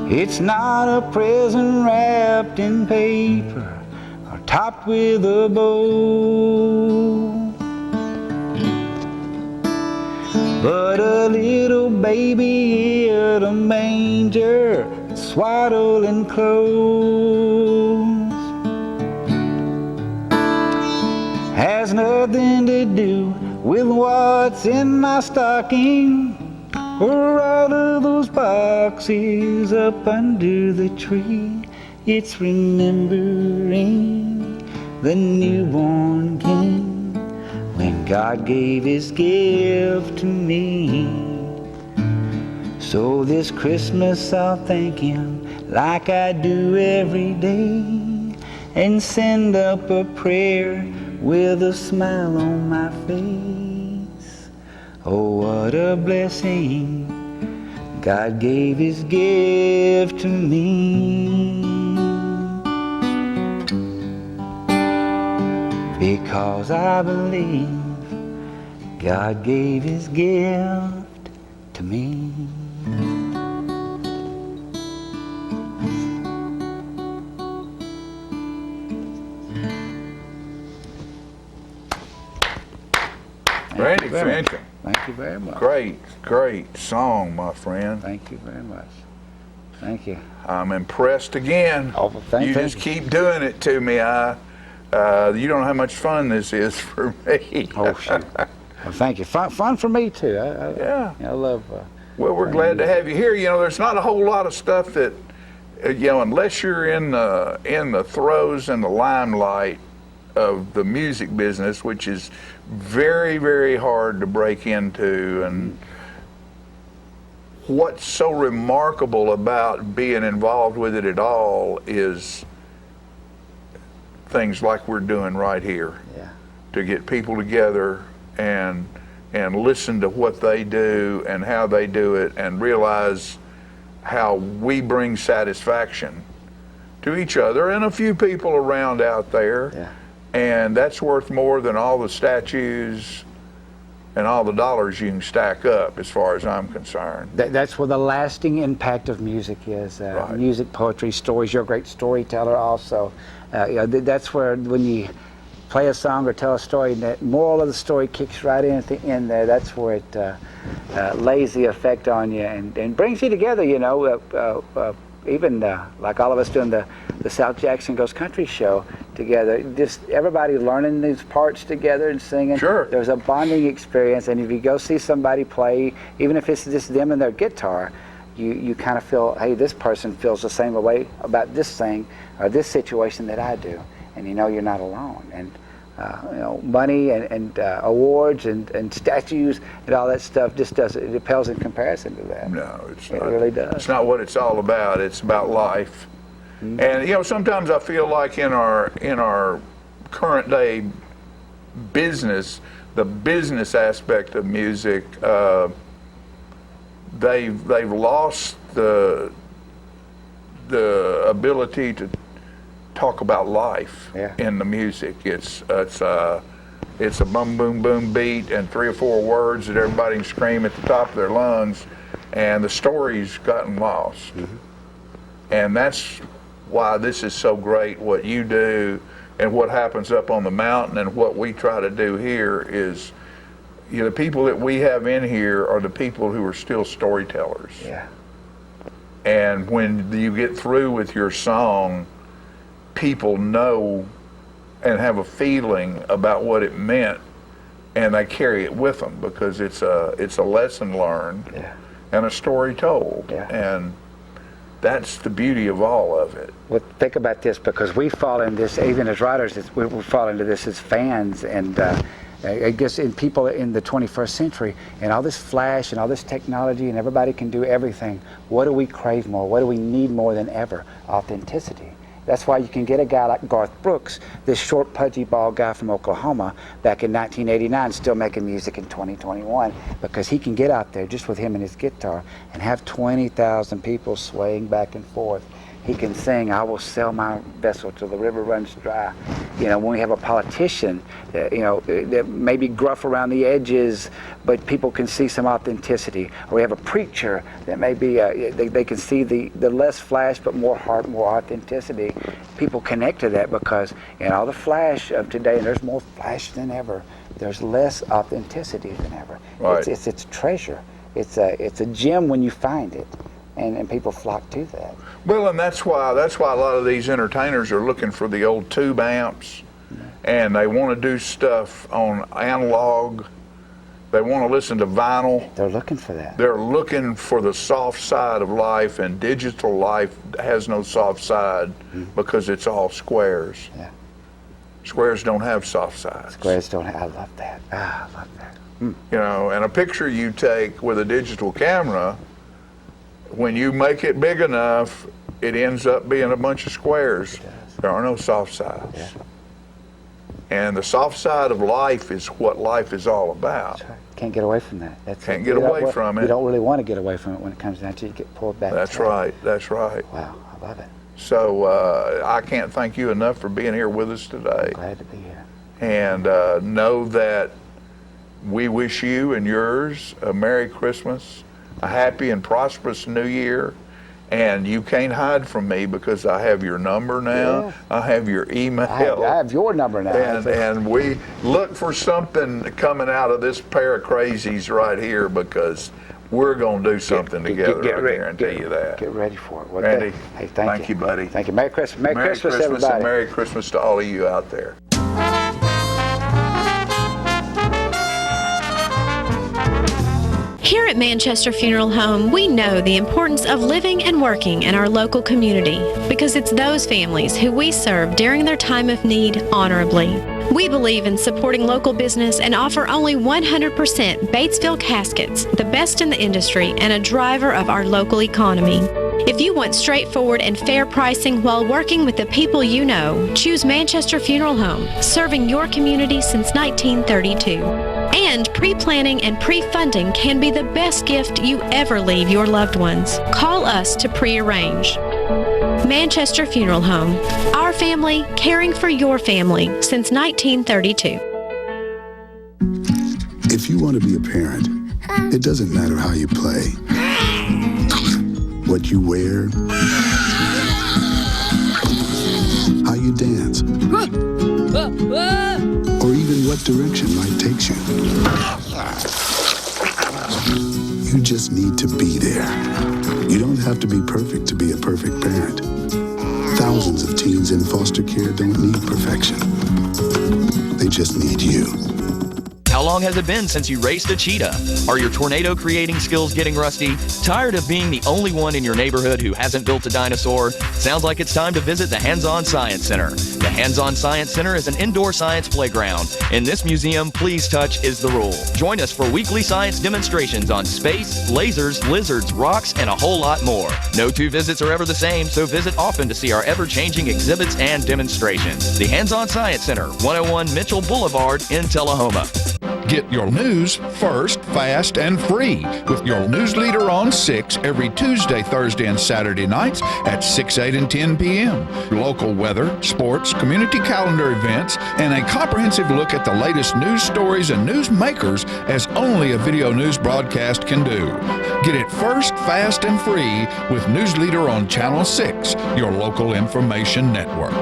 It's not a present wrapped in paper or topped with a bow, but a little baby in a manger, swaddled in clothes, has nothing to do with what's in my stocking or all of those boxes up under the tree. It's remembering the newborn King when God gave his gift to me. So this Christmas I'll thank him like I do every day, and send up a prayer with a smile on my face. Oh, what a blessing, God gave his gift to me. Because I believe God gave his gift to me. Randy Fincham. Thank you very much. Great song, my friend. Thank you very much. Thank you. I'm impressed again. Oh, well, thank you. Just keep doing it to me. You don't know how much fun this is for me. Oh, shoot. Well, thank you. Fun for me, too. I love... well, we're glad to have you here. You know, there's not a whole lot of stuff that, unless you're in the throes and the limelight of the music business, which is very, very hard to break into. And what's so remarkable about being involved with it at all is things like we're doing right here. Yeah. To get people together and listen to what they do and how they do it, and realize how we bring satisfaction to each other and a few people around out there. Yeah. And that's worth more than all the statues and all the dollars you can stack up, as far as I'm concerned. That's where the lasting impact of music is. Right. Music, poetry, stories. You're a great storyteller also. That's where, when you play a song or tell a story, the moral of the story kicks right in at the end there. That's where it lays the effect on you and brings you together, even like all of us doing the South Jackson Goes Country show together, just everybody learning these parts together and singing. Sure. There's a bonding experience, and if you go see somebody play, even if it's just them and their guitar, you kind of feel, hey, this person feels the same way about this thing or this situation that I do, and you're not alone. And money and awards and statues and all that stuff just it pales in comparison to that. No, it's it not. Really does. It's not what it's all about. It's about life. Mm-hmm. And sometimes I feel like in our current day business, the business aspect of music, they've lost the ability to talk about life in the music. It's a boom boom boom beat and 3 or 4 words that everybody can scream at the top of their lungs, and the story's gotten lost. Mm-hmm. And that's why this is so great, what you do and what happens up on the mountain, and what we try to do here is, the people that we have in here are the people who are still storytellers. Yeah. And when you get through with your song, people know and have a feeling about what it meant, and they carry it with them because it's a lesson learned and a story told. And that's the beauty of all of it. Well, think about this, because we fall in this, even as writers, we fall into this as fans, and I guess in people in the 21st century, and all this flash and all this technology, and everybody can do everything. What do we crave more? What do we need more than ever? Authenticity. That's why you can get a guy like Garth Brooks, this short, pudgy, bald guy from Oklahoma, back in 1989, still making music in 2021, because he can get out there just with him and his guitar and have 20,000 people swaying back and forth. He can sing, "I will sail my vessel till the river runs dry." When we have a politician, that may be gruff around the edges, but people can see some authenticity. Or we have a preacher that may be, they can see the less flash, but more heart, more authenticity. People connect to that because in all the flash of today, and there's more flash than ever, there's less authenticity than ever. Right. It's treasure. It's a gem when you find it, and people flock to that. Well, and that's why a lot of these entertainers are looking for the old tube amps, and they want to do stuff on analog. They want to listen to vinyl. They're looking for that. They're looking for the soft side of life, and digital life has no soft side because it's all squares. Yeah. Squares don't have soft sides. Squares don't have, I love that. I love that. You know, and a picture you take with a digital camera, when you make it big enough, it ends up being a bunch of squares. There are no soft sides. Yeah. And the soft side of life is what life is all about. That's right. Can't get away from that. Can't get away from it. You don't really want to get away from it when it comes down to it. You get pulled back. That's right. That's right. Wow, I love it. So I can't thank you enough for being here with us today. Glad to be here. And know that we wish you and yours a Merry Christmas, a happy and prosperous New Year. And you can't hide from me because I have your number now. Yeah. I have your email. I have your number now. And we look for something coming out of this pair of crazies right here because we're going to do something together. I guarantee you that. Get ready for it. Well, Randy, hey, thank you, buddy. Thank you. Merry Christmas. Merry Christmas, everybody. And Merry Christmas to all of you out there. Here at Manchester Funeral Home, we know the importance of living and working in our local community because it's those families who we serve during their time of need honorably. We believe in supporting local business and offer only 100% Batesville caskets, the best in the industry and a driver of our local economy. If you want straightforward and fair pricing while working with the people you know, choose Manchester Funeral Home, serving your community since 1932. And pre-planning and pre-funding can be the best gift you ever leave your loved ones. Call us to pre-arrange. Manchester Funeral Home. Our family caring for your family since 1932. If you want to be a parent, it doesn't matter how you play, what you wear, how you dance, or even what direction life takes you. You just need to be there. You don't have to be perfect to be a perfect parent. Thousands of teens in foster care don't need perfection. They just need you. How long has it been since you raced a cheetah? Are your tornado creating skills getting rusty? Tired of being the only one in your neighborhood who hasn't built a dinosaur? Sounds like it's time to visit the Hands-On Science Center. The Hands-On Science Center is an indoor science playground. In this museum, please touch is the rule. Join us for weekly science demonstrations on space, lasers, lizards, rocks, and a whole lot more. No two visits are ever the same, so visit often to see our ever-changing exhibits and demonstrations. The Hands-On Science Center, 101 Mitchell Boulevard in Tullahoma. Get your news first, fast, and free with your news leader on 6 every Tuesday, Thursday, and Saturday nights at 6, 8, and 10 p.m. Local weather, sports, community calendar events, and a comprehensive look at the latest news stories and news makers as only a video news broadcast can do. Get it first, fast, and free with News Leader on Channel 6, your local information network.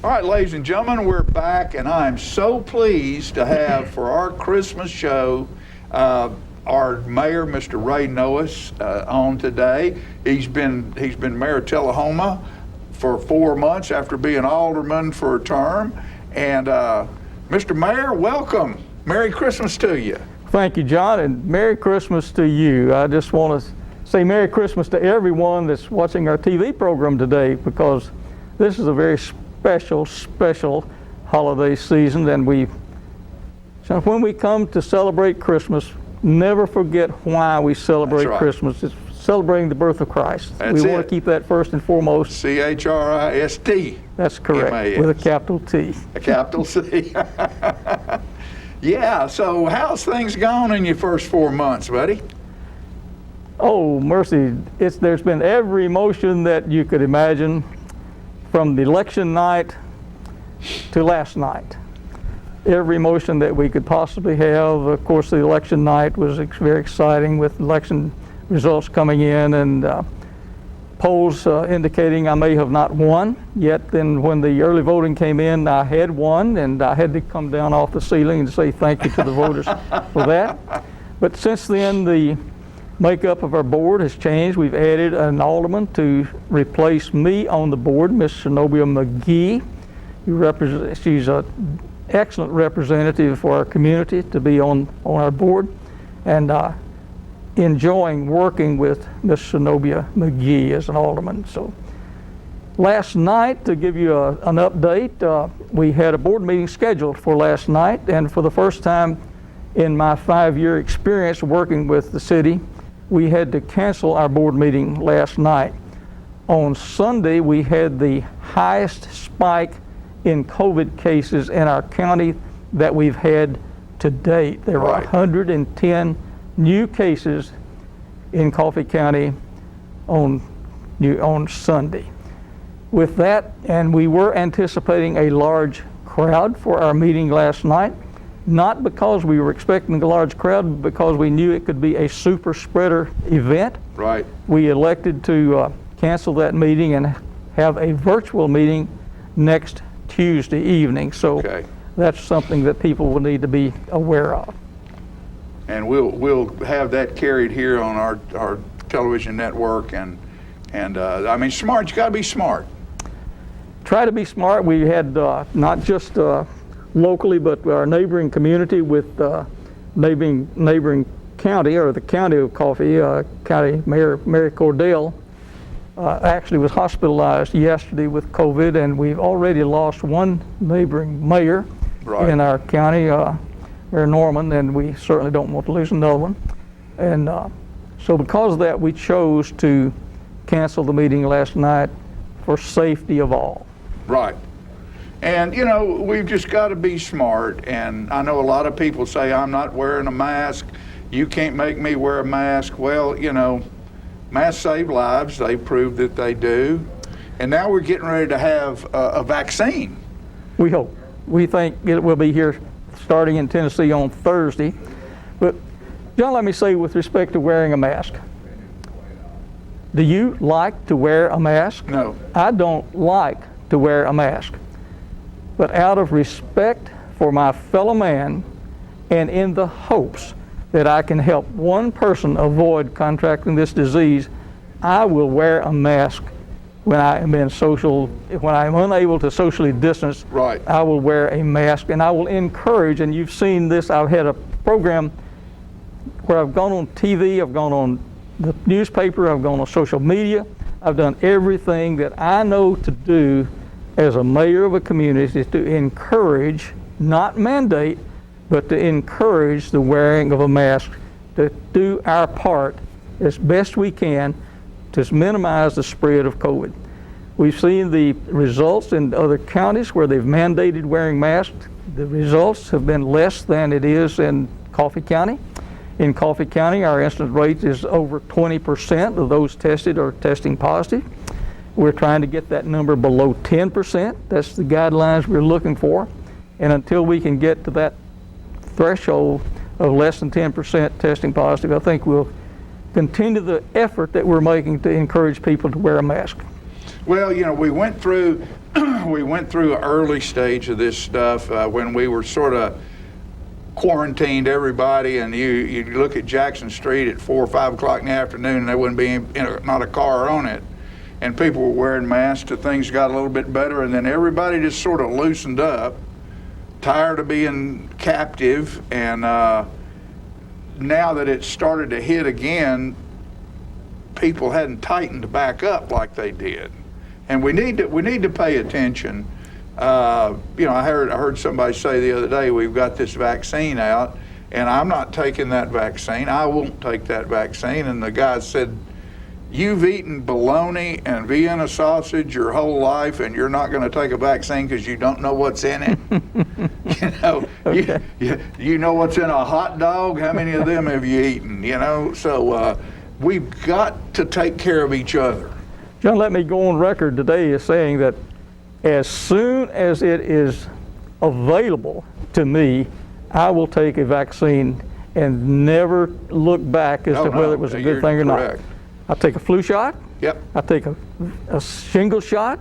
All right, ladies and gentlemen, we're back, and I'm so pleased to have for our Christmas show our mayor, Mr. Ray Noes, on today. He's been mayor of Tullahoma for 4 months after being alderman for a term. And Mr. Mayor, welcome. Merry Christmas to you. Thank you, John, and Merry Christmas to you. I just want to say Merry Christmas to everyone that's watching our TV program today, because this is a very special holiday season, and so when we come to celebrate Christmas, never forget why we celebrate Christmas. It's celebrating the birth of Christ. We want to keep that first and foremost. C-H-R-I-S-T. That's correct, M-A-S. with a capital T. A capital C. Yeah, so how's things gone in your first 4 months, buddy? Oh, mercy. There's been every emotion that you could imagine, from the election night to last night. Every emotion that we could possibly have. Of course, the election night was very exciting with election results coming in, and polls indicating I may have not won yet. Then when the early voting came in, I had won, and I had to come down off the ceiling and say thank you to the voters for that. But since then, the makeup of our board has changed. We've added an alderman to replace me on the board, Miss Zenobia McGee. She's an excellent representative for our community to be on our board, and enjoying working with Miss Zenobia McGee as an alderman. So last night, to give you an update, we had a board meeting scheduled for last night, and for the first time in my 5-year experience working with the city, we had to cancel our board meeting last night. On Sunday, we had the highest spike in COVID cases in our county that we've had to date. There were 110 new cases in Coffee County on Sunday. With that, and we were anticipating a large crowd for our meeting last night, not because we were expecting a large crowd, but because we knew it could be a super spreader event. Right. We elected to cancel that meeting and have a virtual meeting next Tuesday evening. So that's something that people will need to be aware of. And we'll have that carried here on our television network, and I mean, smart. You got to be smart. Try to be smart. We had not just locally, but our neighboring community with neighboring county, or the county of Coffee, County Mayor Mary Cordell actually was hospitalized yesterday with COVID, and we've already lost one neighboring mayor in our county, Mayor Norman, and we certainly don't want to lose another one. And so because of that, we chose to cancel the meeting last night for safety of all. Right. And, you know, we've just got to be smart. And I know a lot of people say, I'm not wearing a mask. You can't make me wear a mask. Well, you know, masks save lives. They proved that they do. And now we're getting ready to have a vaccine. We hope. We think it will be here starting in Tennessee on Thursday. But, John, let me say with respect to wearing a mask, do you like to wear a mask? No. I don't like to wear a mask. But out of respect for my fellow man, and in the hopes that I can help one person avoid contracting this disease, I will wear a mask when I am when I am unable to socially distance. Right. I will wear a mask, and I will encourage, and you've seen this, I've had a program where I've gone on TV, I've gone on the newspaper, I've gone on social media, I've done everything that I know to do as a mayor of a community, is to encourage, not mandate, but to encourage the wearing of a mask, to do our part as best we can to minimize the spread of COVID. We've seen the results in other counties where they've mandated wearing masks. The results have been less than it is in Coffee County. In Coffee County, our incidence rate is over 20% of those tested are testing positive. We're trying to get that number below 10%. That's the guidelines we're looking for. And until we can get to that threshold of less than 10% testing positive, I think we'll continue the effort that we're making to encourage people to wear a mask. Well, you know, we went through an early stage of this stuff when we were sort of quarantined everybody, and you look at Jackson Street at 4 or 5 o'clock in the afternoon, and there wouldn't be not a car on it, and people were wearing masks till things got a little bit better, and then everybody just sort of loosened up, tired of being captive, and now that it started to hit again, people hadn't tightened back up like they did, and we need to pay attention. You know, I heard somebody say the other day, we've got this vaccine out, and I'm not taking that vaccine. I won't take that vaccine. And the guy said, you've eaten bologna and Vienna sausage your whole life, and you're not going to take a vaccine because you don't know what's in it. You know, okay. you know what's in a hot dog? How many of them have you eaten? You know, so we've got to take care of each other. John, let me go on record today as saying that as soon as it is available to me, I will take a vaccine and never look back as to whether it was a good thing or correct. not. I take a flu shot. Yep. I take a shingle shot,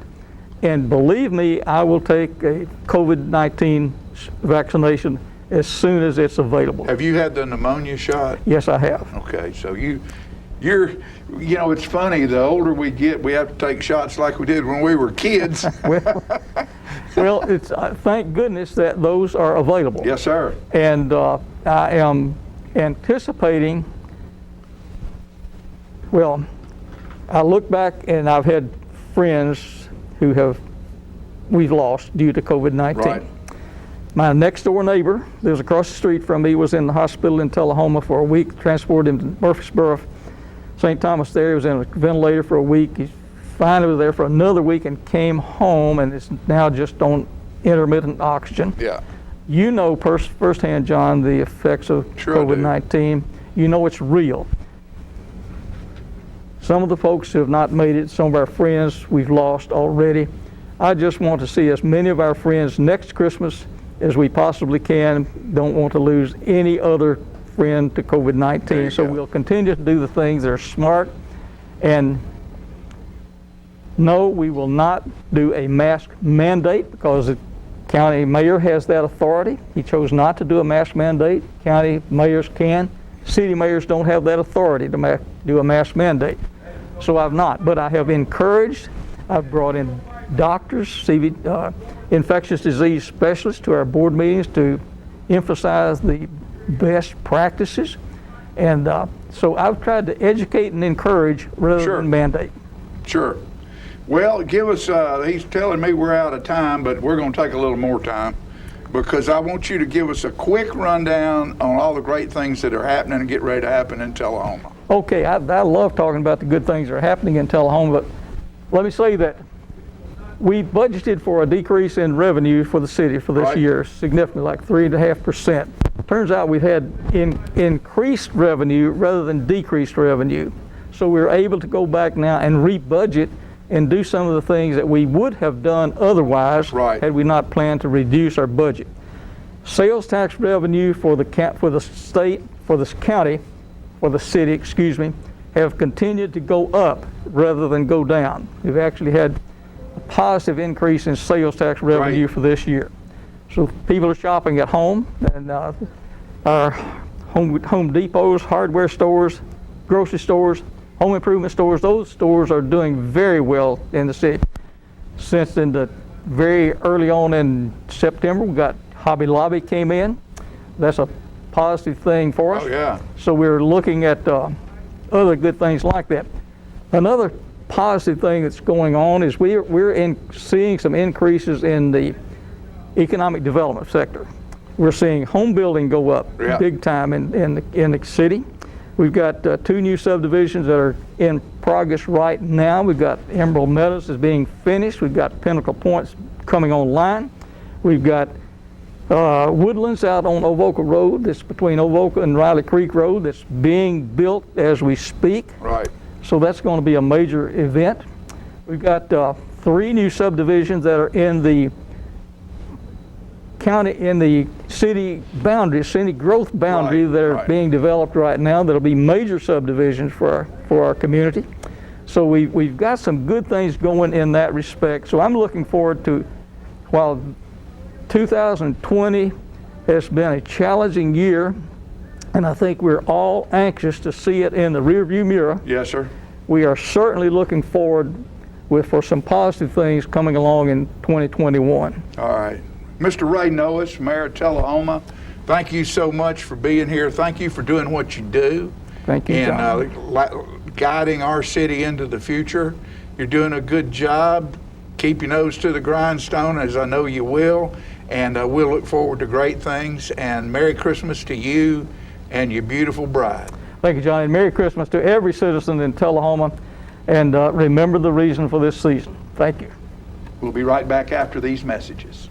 and believe me, I will take a COVID-19 vaccination as soon as it's available. Have you had the pneumonia shot? Yes, I have. Okay, so you're, it's funny, the older we get, we have to take shots like we did when we were kids. Well, it's thank goodness that those are available. Yes, sir. And I am anticipating, well, I look back and I've had friends who we've lost due to COVID-19. Right. My next door neighbor, that was across the street from me, was in the hospital in Tullahoma for a week, transported him to Murfreesboro, St. Thomas there. He was in a ventilator for a week. He finally was there for another week and came home, and is now just on intermittent oxygen. Yeah. You know firsthand, John, the effects of COVID-19. You know it's real. Some of the folks who have not made it, some of our friends we've lost already. I just want to see as many of our friends next Christmas as we possibly can. Don't want to lose any other friend to COVID-19. So we'll continue to do the things that are smart. And no, we will not do a mask mandate because the county mayor has that authority. He chose not to do a mask mandate. County mayors can. City mayors don't have that authority to do a mask mandate. So I've not, but I have encouraged. I've brought in doctors, infectious disease specialists to our board meetings to emphasize the best practices. And so I've tried to educate and encourage rather than mandate. Sure. Well, give us, he's telling me we're out of time, but we're going to take a little more time because I want you to give us a quick rundown on all the great things that are happening and get ready to happen in Tullahoma. Okay, I love talking about the good things that are happening in Tullahoma, but let me say that we budgeted for a decrease in revenue for the city for this year, significantly, like 3.5%. Turns out we've had increased revenue rather than decreased revenue. So we're able to go back now and re-budget and do some of the things that we would have done otherwise had we not planned to reduce our budget. Sales tax revenue for the state, for this county, for the city, excuse me, have continued to go up rather than go down. We've actually had a positive increase in sales tax revenue for this year. So people are shopping at home, and our Home Depots, hardware stores, grocery stores, home improvement stores, those stores are doing very well in the city. Since in the very early on in September, we got Hobby Lobby came in. That's a positive thing for us. Oh, yeah. So we're looking at other good things like that. Another positive thing that's going on is we're seeing some increases in the economic development sector. We're seeing home building go up big time in the city. We've got 2 new subdivisions that are in progress right now. We've got Emerald Meadows is being finished. We've got Pinnacle Points coming online. We've got Woodlands out on Ovoca Road, that's between Ovoca and Riley Creek Road, that's being built as we speak. Right. So that's going to be a major event. We've got 3 new subdivisions that are in the county, in the city boundary, city growth boundary that are being developed right now. That'll be major subdivisions for our community. So we've got some good things going in that respect. So I'm looking forward to, while 2020 has been a challenging year, and I think we're all anxious to see it in the rearview mirror. Yes, sir. We are certainly looking forward for some positive things coming along in 2021. All right. Mr. Ray Noes, Mayor of Tullahoma, thank you so much for being here. Thank you for doing what you do. Thank you, John. And guiding our city into the future. You're doing a good job. Keep your nose to the grindstone, as I know you will. And we'll look forward to great things. And Merry Christmas to you and your beautiful bride. Thank you, John. And Merry Christmas to every citizen in Tullahoma. And remember the reason for this season. Thank you. We'll be right back after these messages.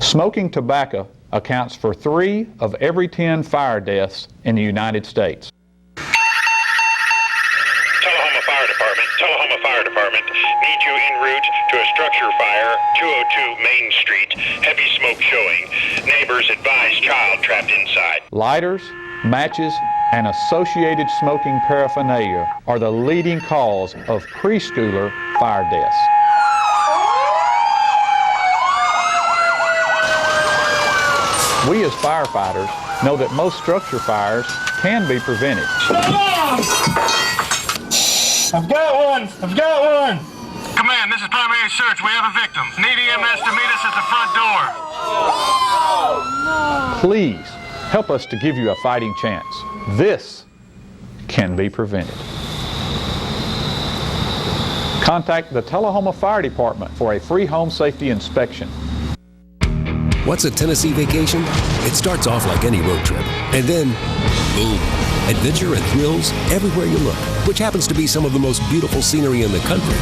Smoking tobacco accounts for 3 of every 10 fire deaths in the United States. Tullahoma Fire Department, need you en route to a structure fire, 202 Main Street. Heavy smoke showing. Neighbors advise child trapped inside. Lighters, matches, and associated smoking paraphernalia are the leading cause of preschooler fire deaths. We as firefighters know that most structure fires can be prevented. I've got one! I've got one! Command, this is primary search. We have a victim. Need EMS to meet us at the front door. Please help us to give you a fighting chance. This can be prevented. Contact the Tullahoma Fire Department for a free home safety inspection. What's a Tennessee vacation? It starts off like any road trip, and then, boom, adventure and thrills everywhere you look, which happens to be some of the most beautiful scenery in the country.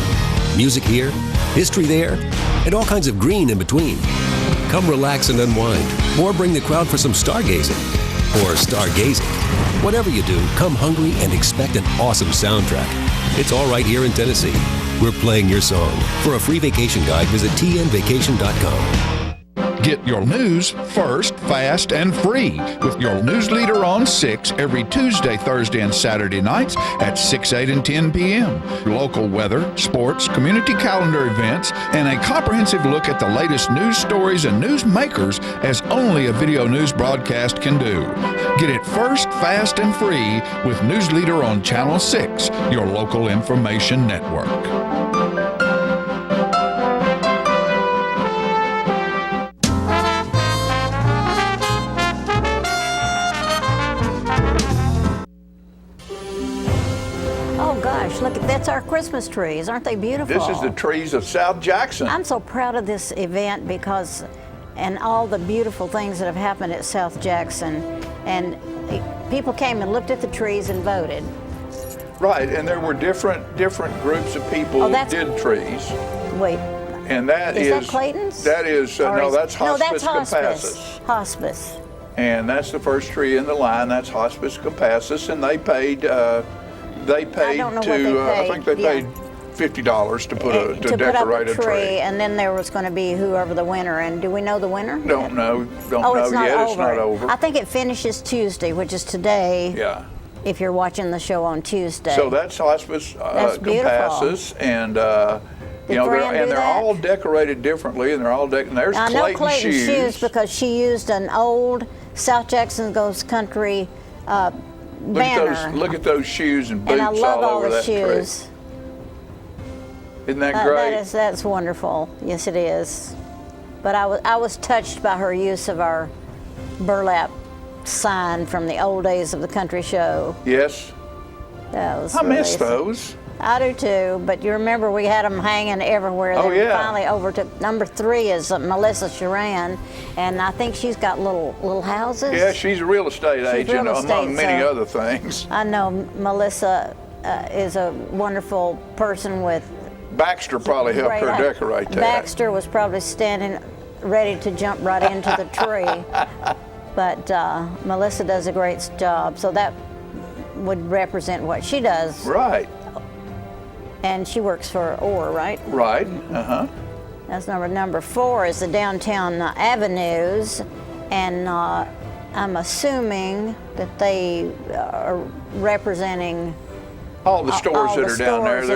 Music here, history there, and all kinds of green in between. Come relax and unwind, or bring the crowd for some stargazing, or stargazing. Whatever you do, come hungry and expect an awesome soundtrack. It's all right here in Tennessee. We're playing your song. For a free vacation guide, visit tnvacation.com. Get your news first, fast, and free with your news leader on 6 every Tuesday, Thursday, and Saturday nights at 6, 8, and 10 p.m. Local weather, sports, community calendar events, and a comprehensive look at the latest news stories and news makers as only a video news broadcast can do. Get it first, fast, and free with News Leader on Channel 6, your local information network. Look, that's our Christmas trees. Aren't they beautiful? This is the trees of South Jackson. I'm so proud of this event because, and all the beautiful things that have happened at South Jackson. And people came and looked at the trees and voted. Right, and there were different groups of people who did trees. Wait. And that is that Clayton's? That is, no, that's Hospice Compassus. Hospice. And that's the first tree in the line. That's Hospice Compassus, and they paid. I don't know what they paid. I think they paid $50 to decorate a tree. And then there was going to be whoever the winner. And do we know the winner? Don't know. It's not over. I think it finishes Tuesday, which is today. Yeah. If you're watching the show on Tuesday. So that's Hospice Compassus, and they're all decorated differently, and they're all there's I know Clayton's shoes because she used an old South Jackson Goes Country. Banner. Look at those shoes and boots and I love all over the that shoes. tree. Isn't that great? That's wonderful. Yes, it is. But I was touched by her use of our burlap sign from the old days of the country show. Yes. That was I miss those. I do too, but you remember we had them hanging everywhere. Oh, then yeah. Finally over to number 3 is Melissa Sharan, and I think she's got little houses. Yeah, she's a real estate agent among many other things. I know Melissa is a wonderful person with. Baxter probably helped her decorate that. Baxter was probably standing ready to jump right into the tree, but Melissa does a great job, so that would represent what she does. Right. And she works for OR, right? Right, That's number 4 is the downtown avenues, and I'm assuming that they are representing all the stores that are down there.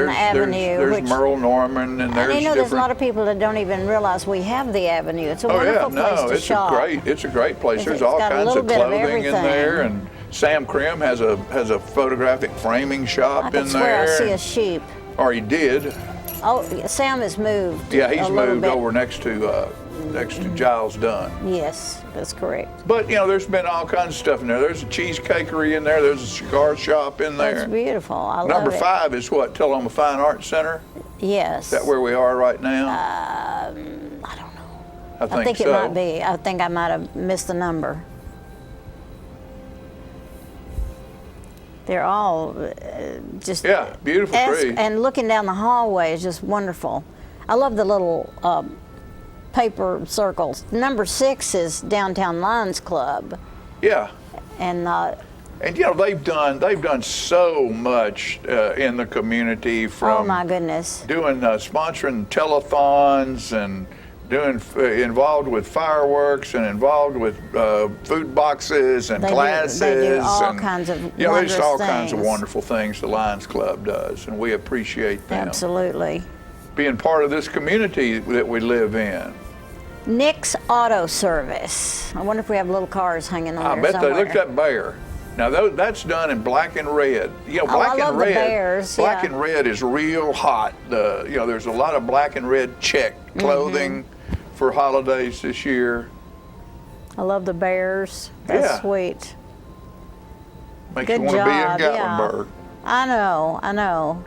There's Merle Norman, and there's a lot of people that don't have realize we have the avenue. It's a wonderful place to shop. It's a great place. There's all kinds of clothing in there, and Sam Krim has a photographic framing shop in there. I see a sheep. Or he did. Oh, Sam has moved. Yeah, he's moved over next to Giles Dunn. Yes, that's correct. But there's been all kinds of stuff in there. There's a cheesecakery in there. There's a cigar shop in there. That's beautiful. I love it. Number 5 is what? Tullahoma Fine Arts Center. Yes. Is that where we are right now? I don't know. I think it might be. I think I might have missed the number. They're all just beautiful trees. And looking down the hallway is just wonderful. I love the little paper circles. Number 6 is Downtown Lions Club. Yeah. And And you know, they've done so much in the community, from oh my goodness, doing sponsoring telethons and doing involved with fireworks and involved with food boxes and classes. They do all and, kinds of you know, wondrous there's all things. kinds of wonderful things the Lions Club does, and we appreciate them. Absolutely. Being part of this community that we live in. Nick's Auto Service. I wonder if we have little cars hanging on I there bet somewhere. they look at that bear. Now that's done in black and red. You know, black I love and red. the bears, black yeah. and red is real hot. You know, there's a lot of black and red check clothing for holidays this year. I love the bears. That's Yeah. sweet. Makes Good you want to be in job, yeah. Gatlinburg. I know.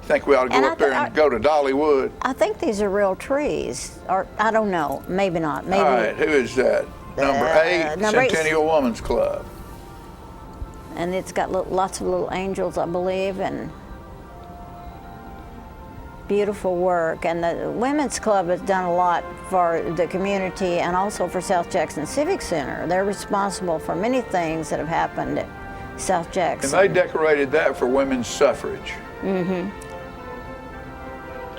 Think we ought to go And up there and go to Dollywood? I think these are real trees, or I don't know. Maybe not. Maybe. All right, who is that? Number 8, number 8. Centennial Women's Club. And it's got lots of little angels, I believe, and beautiful work. And the Women's Club has done a lot for the community and also for South Jackson Civic Center. They're responsible for many things that have happened at South Jackson. And they decorated that for women's suffrage.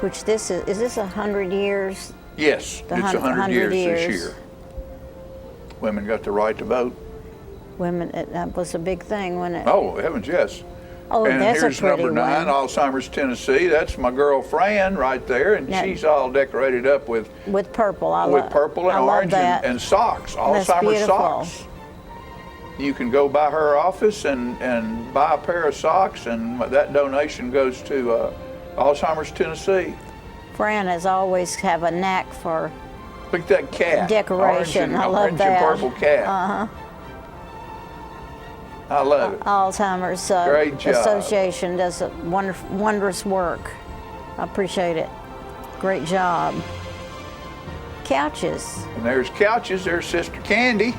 Which is this 100 years? Yes, it's 100 years this year. Women got the right to vote. Women, that was a big thing, wasn't it? Oh, heavens, yes. Oh, and that's here's a pretty number 9, one. Alzheimer's, Tennessee. That's my girl Fran right there, and she's all decorated up with purple. Purple and orange and socks, That's Alzheimer's beautiful. socks. You can go by her office and buy a pair of socks, and that donation goes to Alzheimer's, Tennessee. Fran has always have a knack for Look at that cat. decoration. I love orange that. and purple cat. I love it. Alzheimer's Great job. Association does a wondrous work. I appreciate it. Great job. Couches. And there's couches. There's Sister Candy.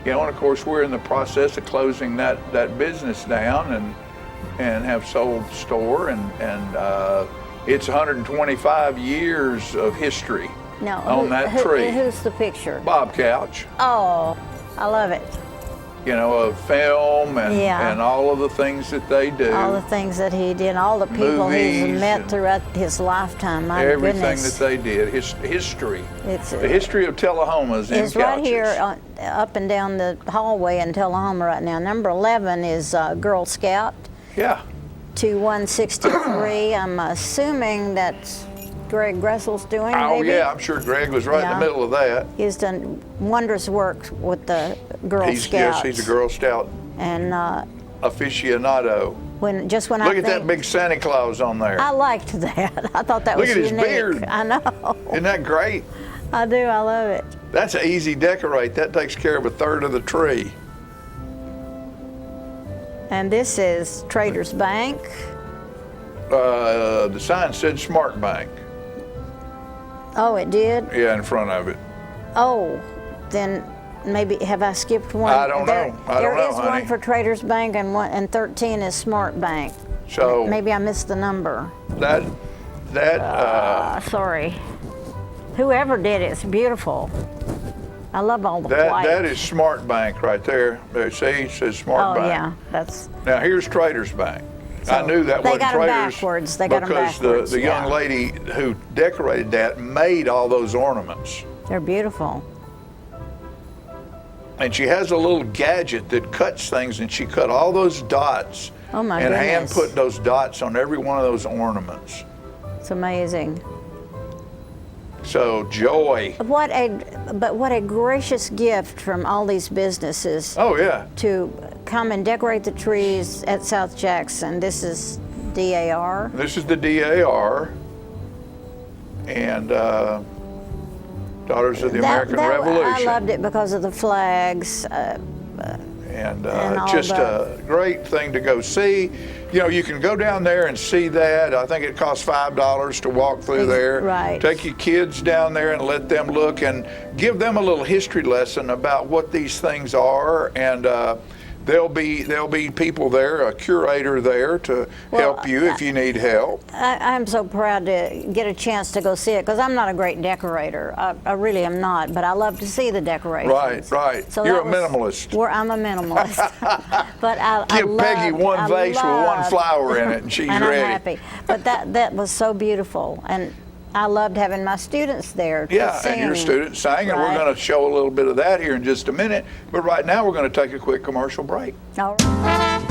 You know, and of course we're in the process of closing that business down and have sold the store, and it's 125 years of history on that tree. Who's the picture? Bob Couch. Oh, I love it. You know, of film and all of the things that they do. All the things that he did, all the people he's Movies met throughout his lifetime. My everything goodness. that they did. History. It's the history of Tullahoma's in It's right Couches. here up and down the hallway in Tullahoma right now. Number 11 is Girl Scout. Yeah. 2163. I'm assuming that's Greg Gressel's doing. Oh, maybe? yeah, I'm sure Greg was right in the middle of that. He's done wondrous work with the Girl Scouts. Yes, he's a Girl Scout And aficionado. when I Look at that big Santa Claus on there. I liked that. I thought that Look was at his unique. beard. I know. Isn't that great? I do. I love it. That's an easy decorate. That takes care of a third of the tree. And this is Traders Bank. The sign said Smart Bank. Oh, it did? Yeah, in front of it. Oh, then maybe have I skipped one? I don't know. I don't know, There is honey. one for Traders Bank and 13 is Smart Bank. So maybe I missed the number. Sorry. Whoever did it's beautiful. I love all the white. that is Smart Bank right there. There, see, it says Smart Bank. Oh yeah, that's. Now here's Traders Bank. I knew that they wasn't got 'em Traders backwards. They got 'em because backwards, the young yeah. lady who decorated that made all those ornaments. They're beautiful. And she has a little gadget that cuts things, and she cut all those dots Oh my and goodness. hand put those dots on every one of those ornaments. It's amazing. So joy. What a gracious gift from all these businesses. Oh yeah. To come and decorate the trees at South Jackson. This is DAR. This is the DAR and Daughters of the American Revolution. I loved it because of the flags. And all just the- a great thing to go see. You know, you can go down there and see that. I think it costs $5 to walk through there. Right. Take your kids down there and let them look and give them a little history lesson about what these things are. And there'll be people there, a curator there to help you if you need help. I'm so proud to get a chance to go see it because I'm not a great decorator. I really am not, but I love to see the decorations. Right. So You're a minimalist. I'm a minimalist. But I give Peggy one vase with one flower in it, and she's and ready. I'm happy. But that was so beautiful, and I loved having my students there. Yeah, sing. and your students sang, and we're going to show a little bit of that here in just a minute. But right now, we're going to take a quick commercial break. All right.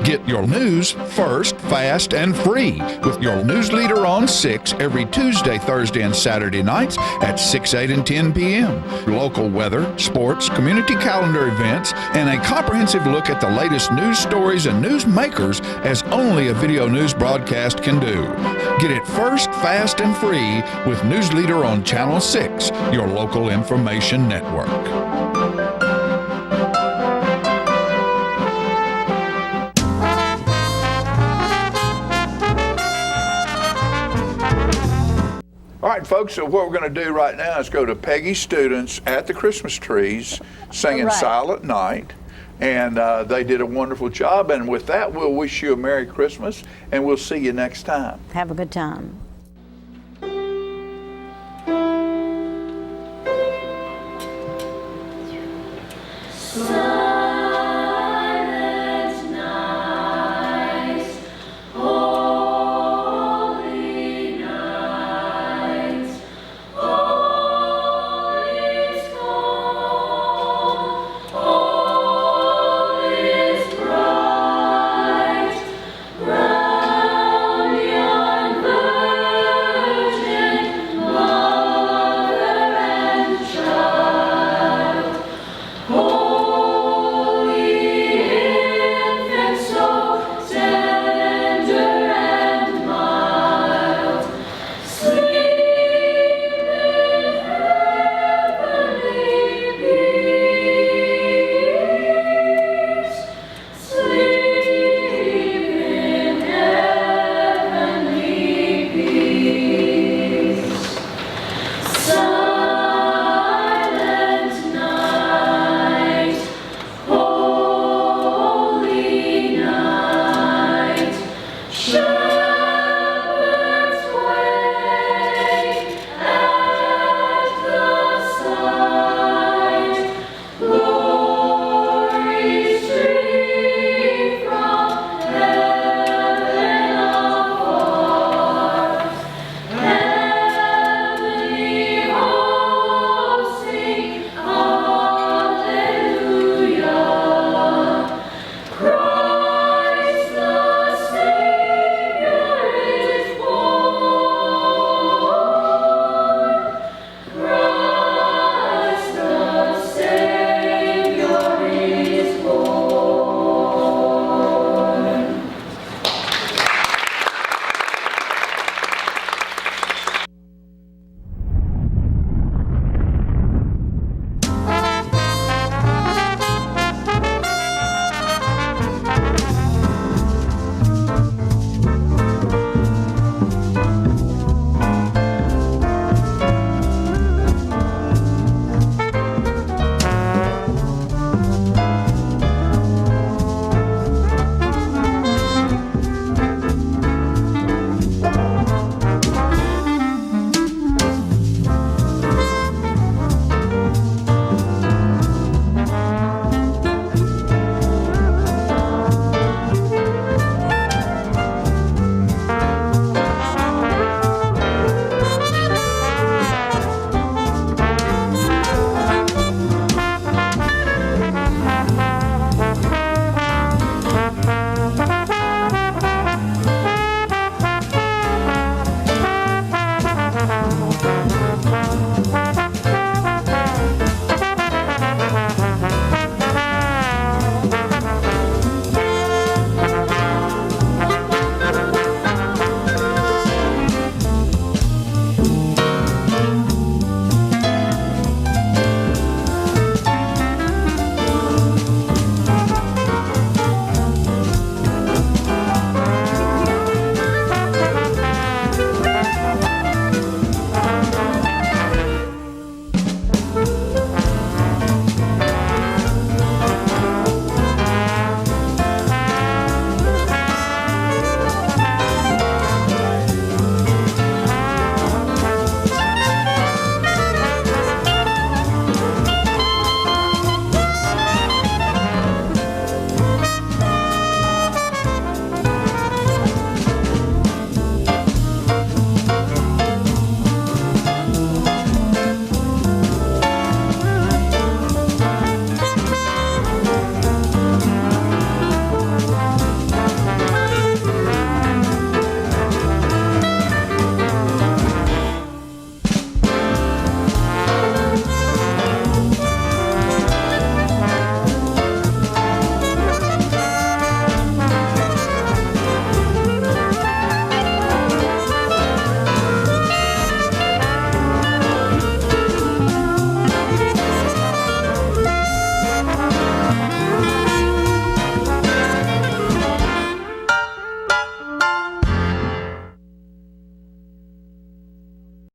Get your news first, fast, and free with your news leader on 6 every Tuesday, Thursday, and Saturday nights at 6, 8, and 10 p.m. Local weather, sports, community calendar events, and a comprehensive look at the latest news stories and news makers as only a video news broadcast can do. Get it first, fast, and free with News Leader on Channel 6, your local information network. All right, folks, so what we're going to do right now is go to Peggy's students at the Christmas trees singing Silent Night. And they did a wonderful job. And with that, we'll wish you a Merry Christmas, and we'll see you next time. Have a good time.